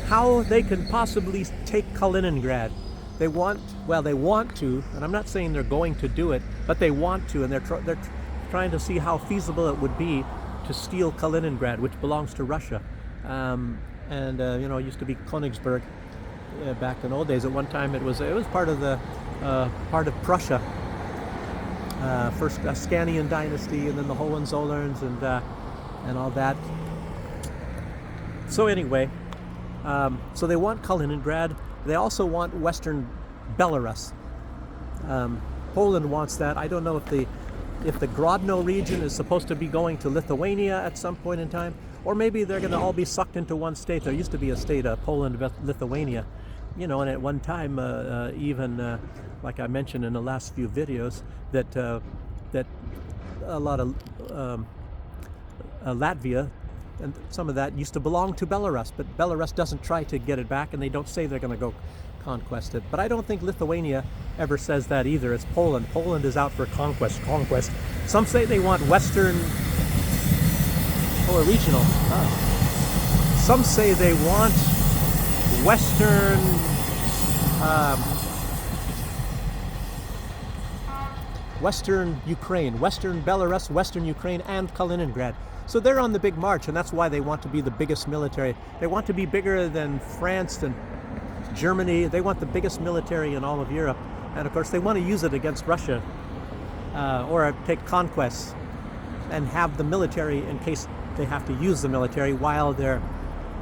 Speaker 1: how they can possibly take Kaliningrad. They want to, and I'm not saying they're going to do it, but they want to, and trying to see how feasible it would be to steal Kaliningrad, which belongs to Russia. It used to be Königsberg back in old days. At one time, it was part of the part of Prussia. First Ascanian dynasty, and then the Hohenzollerns and all that. So anyway, so they want Kaliningrad. They also want Western Belarus. Poland wants that. I don't know if the Grodno region is supposed to be going to Lithuania at some point in time, or maybe they're going to all be sucked into one state. There used to be a state, Poland, Lithuania, and at one time, even like I mentioned in the last few videos, that a lot of Latvia and some of that used to belong to Belarus, but Belarus doesn't try to get it back, and they don't say they're going to go conquest it. But I don't think Lithuania ever says that either. It's Poland. Poland is out for conquest. Some say they want Western or regional. Some say they want Western Western Ukraine, Western Belarus, Western Ukraine, and Kaliningrad. So they're on the big march, and that's why they want to be the biggest military. They want to be bigger than France and Germany. They want the biggest military in all of Europe. And of course, they want to use it against Russia or take conquests and have the military in case they have to use the military while they're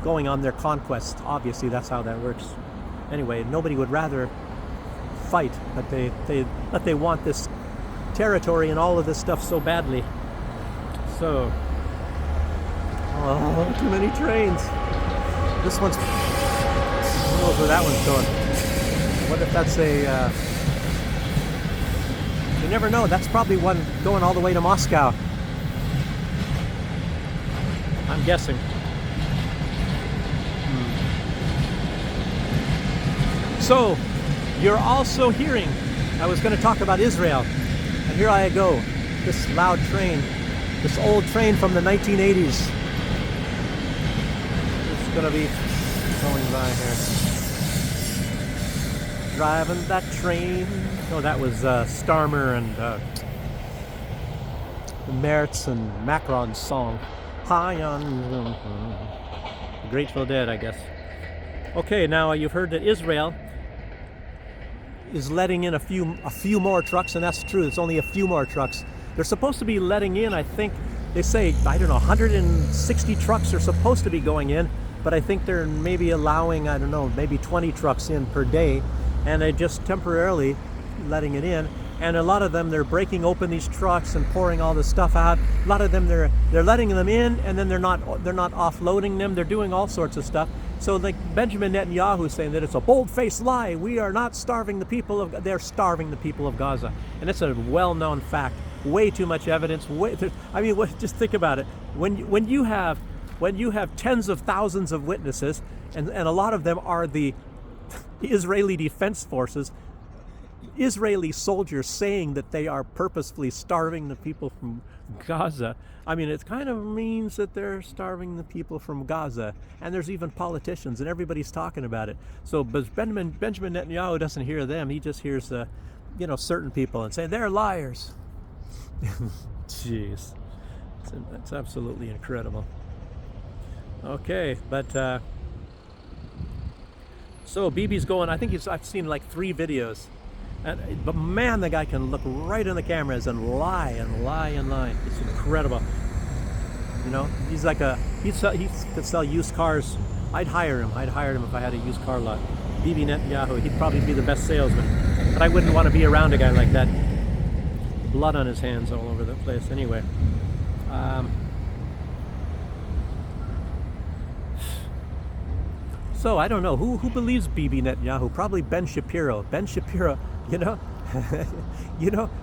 Speaker 1: going on their conquest. Obviously, that's how that works. Anyway, nobody would rather fight, but they want this territory and all of this stuff so badly. So, too many trains. This one's, who knows where that one's going? What if that's you never know, that's probably one going all the way to Moscow. I'm guessing. So, you're also hearing, I was going to talk about Israel, and here I go, this loud train, this old train from the 1980s. It's going to be going by here. Driving that train. Oh, that was Starmer and Mertz and Macron's song. High on Grateful Dead, I guess. Okay, now you've heard that Israel is letting in a few more trucks, and that's true. It's only a few more trucks. They're supposed to be letting in, I think, they say, 160 trucks are supposed to be going in, but I think they're maybe allowing, maybe 20 trucks in per day, and they're just temporarily letting it in. And a lot of them, they're breaking open these trucks and pouring all this stuff out. A lot of them, they're letting them in, and then they're not offloading them. They're doing all sorts of stuff. So like Benjamin Netanyahu is saying that it's a bold-faced lie. We are not starving the people of. They're starving the people of Gaza, and it's a well-known fact. Way too much evidence. Just think about it. When you have tens of thousands of witnesses, and a lot of them are the Israeli Defense Forces. Israeli soldiers saying that they are purposefully starving the people from Gaza. It kind of means that they're starving the people from Gaza. And there's even politicians, and everybody's talking about it. So, but Benjamin Netanyahu doesn't hear them. He just hears, certain people and saying they're liars. Jeez, it's absolutely incredible. Okay, but so Bibi's going. I think I've seen like 3 videos. But man, the guy can look right in the cameras and lie and lie and lie. It's incredible. He's like he could sell used cars. I'd hire him if I had a used car lot. Bibi Netanyahu, he'd probably be the best salesman. But I wouldn't want to be around a guy like that. Blood on his hands all over the place. Anyway. So I don't know who believes Bibi Netanyahu. Probably Ben Shapiro. Ben Shapiro.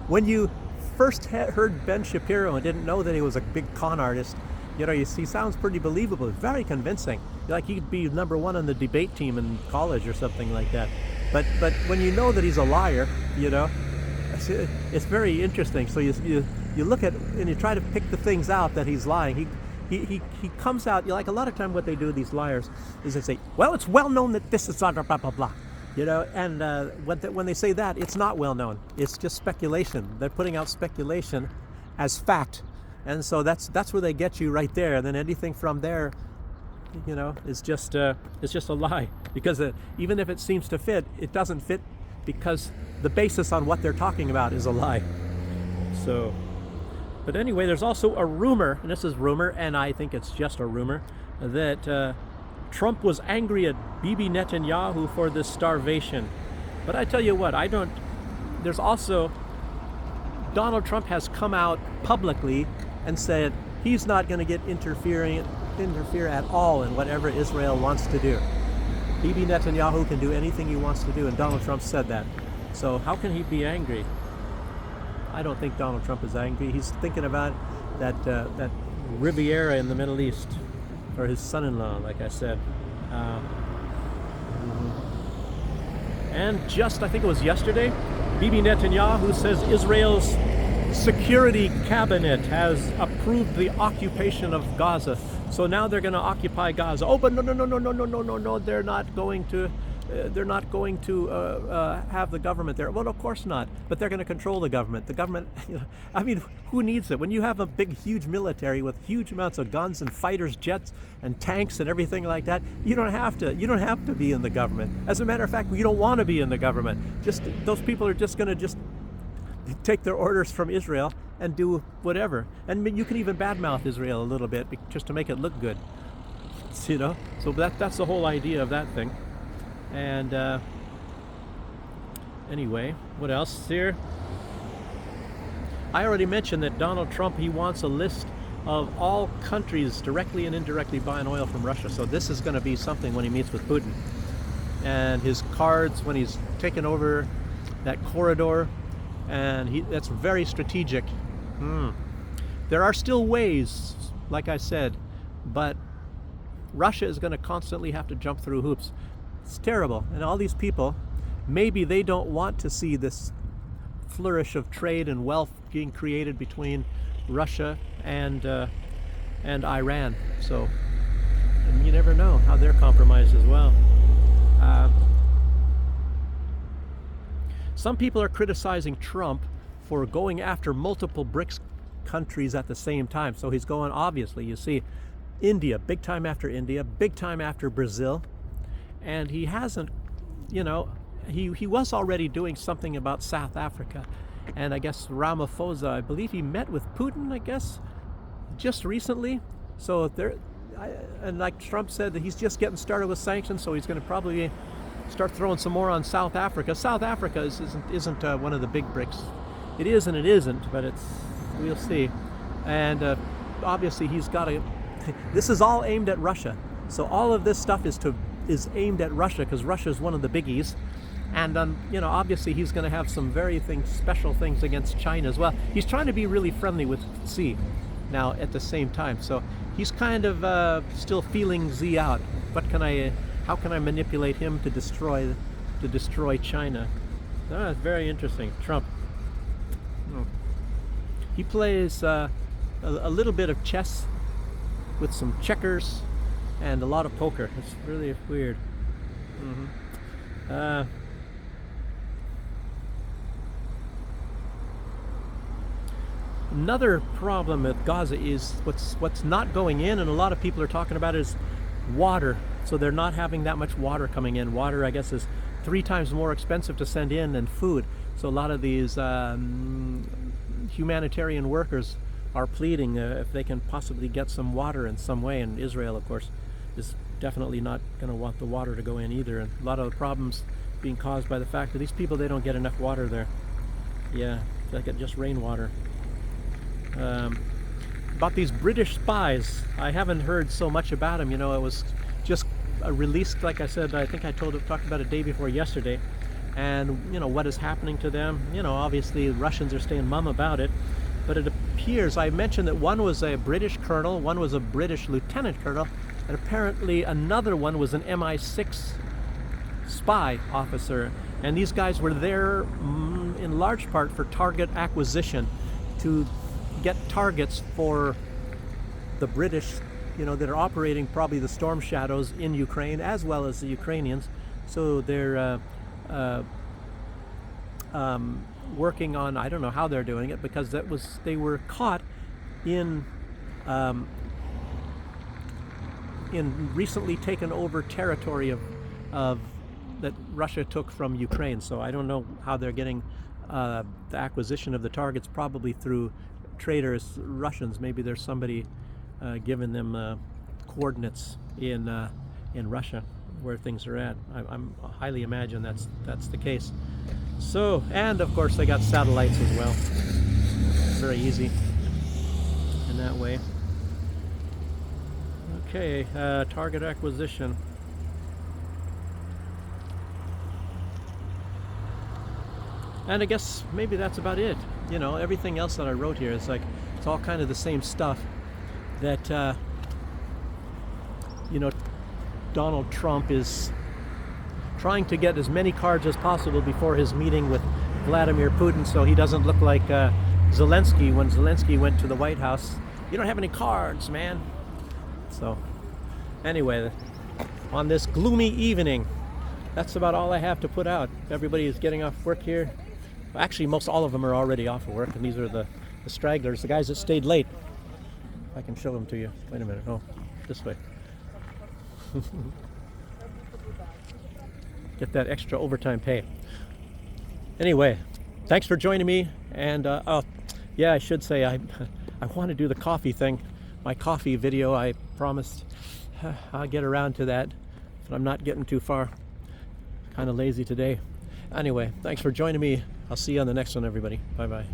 Speaker 1: When you first heard Ben Shapiro and didn't know that he was a big con artist, he sounds pretty believable. Very convincing. Like he'd be number 1 on the debate team in college or something like that. But when you know that he's a liar, it's very interesting. So you look at and you try to pick the things out that he's lying. He comes out, like a lot of time what they do, these liars, is they say, well, it's well known that this is blah, blah, blah, blah. And when they say that, it's not well known. It's just speculation. They're putting out speculation, as fact. And so that's where they get you right there. And then anything from there, is just a lie, because even if it seems to fit, it doesn't fit because the basis on what they're talking about is a lie. So, but anyway, there's also a rumor, and this is rumor, and I think it's just a rumor, that Trump was angry at Bibi Netanyahu for this starvation. But I tell you what, there's also, Donald Trump has come out publicly and said he's not going to interfere at all in whatever Israel wants to do. Bibi Netanyahu can do anything he wants to do, and Donald Trump said that. So how can he be angry? I don't think Donald Trump is angry. He's thinking about that Riviera in the Middle East, or his son-in-law, like I said. And just, I think it was yesterday, Bibi Netanyahu says Israel's security cabinet has approved the occupation of Gaza. So now they're going to occupy Gaza. Oh, but no, they're not going to. Have the government there. Well, of course not. But they're going to control the government. The government, I mean, who needs it? When you have a big, huge military with huge amounts of guns and fighters, jets and tanks and everything like that, you don't have to. You don't have to be in the government. As a matter of fact, you don't want to be in the government. Just those people are just going to take their orders from Israel and do whatever. And you can even badmouth Israel a little bit just to make it look good. So that's the whole idea of that thing. And anyway, what else here? I already mentioned that Donald Trump, he wants a list of all countries directly and indirectly buying oil from Russia. So this is going to be something when he meets with Putin. And his cards when he's taken over that corridor, and that's very strategic. There are still ways, like I said, but Russia is going to constantly have to jump through hoops. It's terrible. And all these people, maybe they don't want to see this flourish of trade and wealth being created between Russia and Iran. So, and you never know how they're compromised as well. Some people are criticizing Trump for going after multiple BRICS countries at the same time. So he's going, obviously, you see, India, big time after India, big time after Brazil. And he hasn't, he was already doing something about South Africa. And I guess Ramaphosa, I believe he met with Putin, I guess, just recently. So and like Trump said, that he's just getting started with sanctions, so he's going to probably start throwing some more on South Africa. South Africa isn't one of the big BRICS. It is and it isn't, but we'll see. And obviously he's got this is all aimed at Russia. So all of this stuff is aimed at Russia, because Russia is one of the biggies. And obviously he's going to have some special things against China as well. He's trying to be really friendly with Xi now at the same time. So he's kind of still feeling Xi out. How can I manipulate him to destroy China? It's very interesting. Trump. He plays a little bit of chess with some checkers and a lot of poker. It's really weird. Another problem with Gaza is what's not going in, and a lot of people are talking about, is water. So they're not having that much water coming in. Water, I guess, is 3 times more expensive to send in than food. So a lot of these humanitarian workers are pleading if they can possibly get some water in some way. And Israel, of course, is definitely not going to want the water to go in either. And a lot of the problems being caused by the fact that these people, they don't get enough water there. Yeah, they get just rainwater. About these British spies, I haven't heard so much about them. It was just released, like I said, I think I talked about it day before yesterday. And, what is happening to them. Obviously the Russians are staying mum about it. But it appears, I mentioned that one was a British colonel, one was a British lieutenant colonel, and apparently another one was an MI6 spy officer. And these guys were there in large part for target acquisition, to get targets for the British, that are operating probably the Storm Shadows in Ukraine, as well as the Ukrainians. So they're working on, I don't know how they're doing it, because they were caught in recently taken over territory of that Russia took from Ukraine. So I don't know how they're getting the acquisition of the targets, probably through traders, Russians. Maybe there's somebody giving them coordinates in Russia where things are at. I'm highly imagine that's the case. So, and of course they got satellites as well. Very easy in that way. Okay, target acquisition. And I guess maybe that's about it. You know, everything else that I wrote here is like, it's all kind of the same stuff that, you know, Donald Trump is trying to get as many cards as possible before his meeting with Vladimir Putin, so he doesn't look like Zelensky when Zelensky went to the White House. You don't have any cards, man. So, anyway, on this gloomy evening, that's about all I have to put out. Everybody is getting off work here. Actually, most all of them are already off of work, and these are the stragglers, the guys that stayed late. I can show them to you. Wait a minute. Oh, this way. Get that extra overtime pay. Anyway, thanks for joining me. And oh, yeah, I should say I want to do the coffee thing. My coffee video, I promised I'll get around to that, but I'm not getting too far. Kind of lazy today. Anyway, thanks for joining me. I'll see you on the next one, everybody. Bye-bye.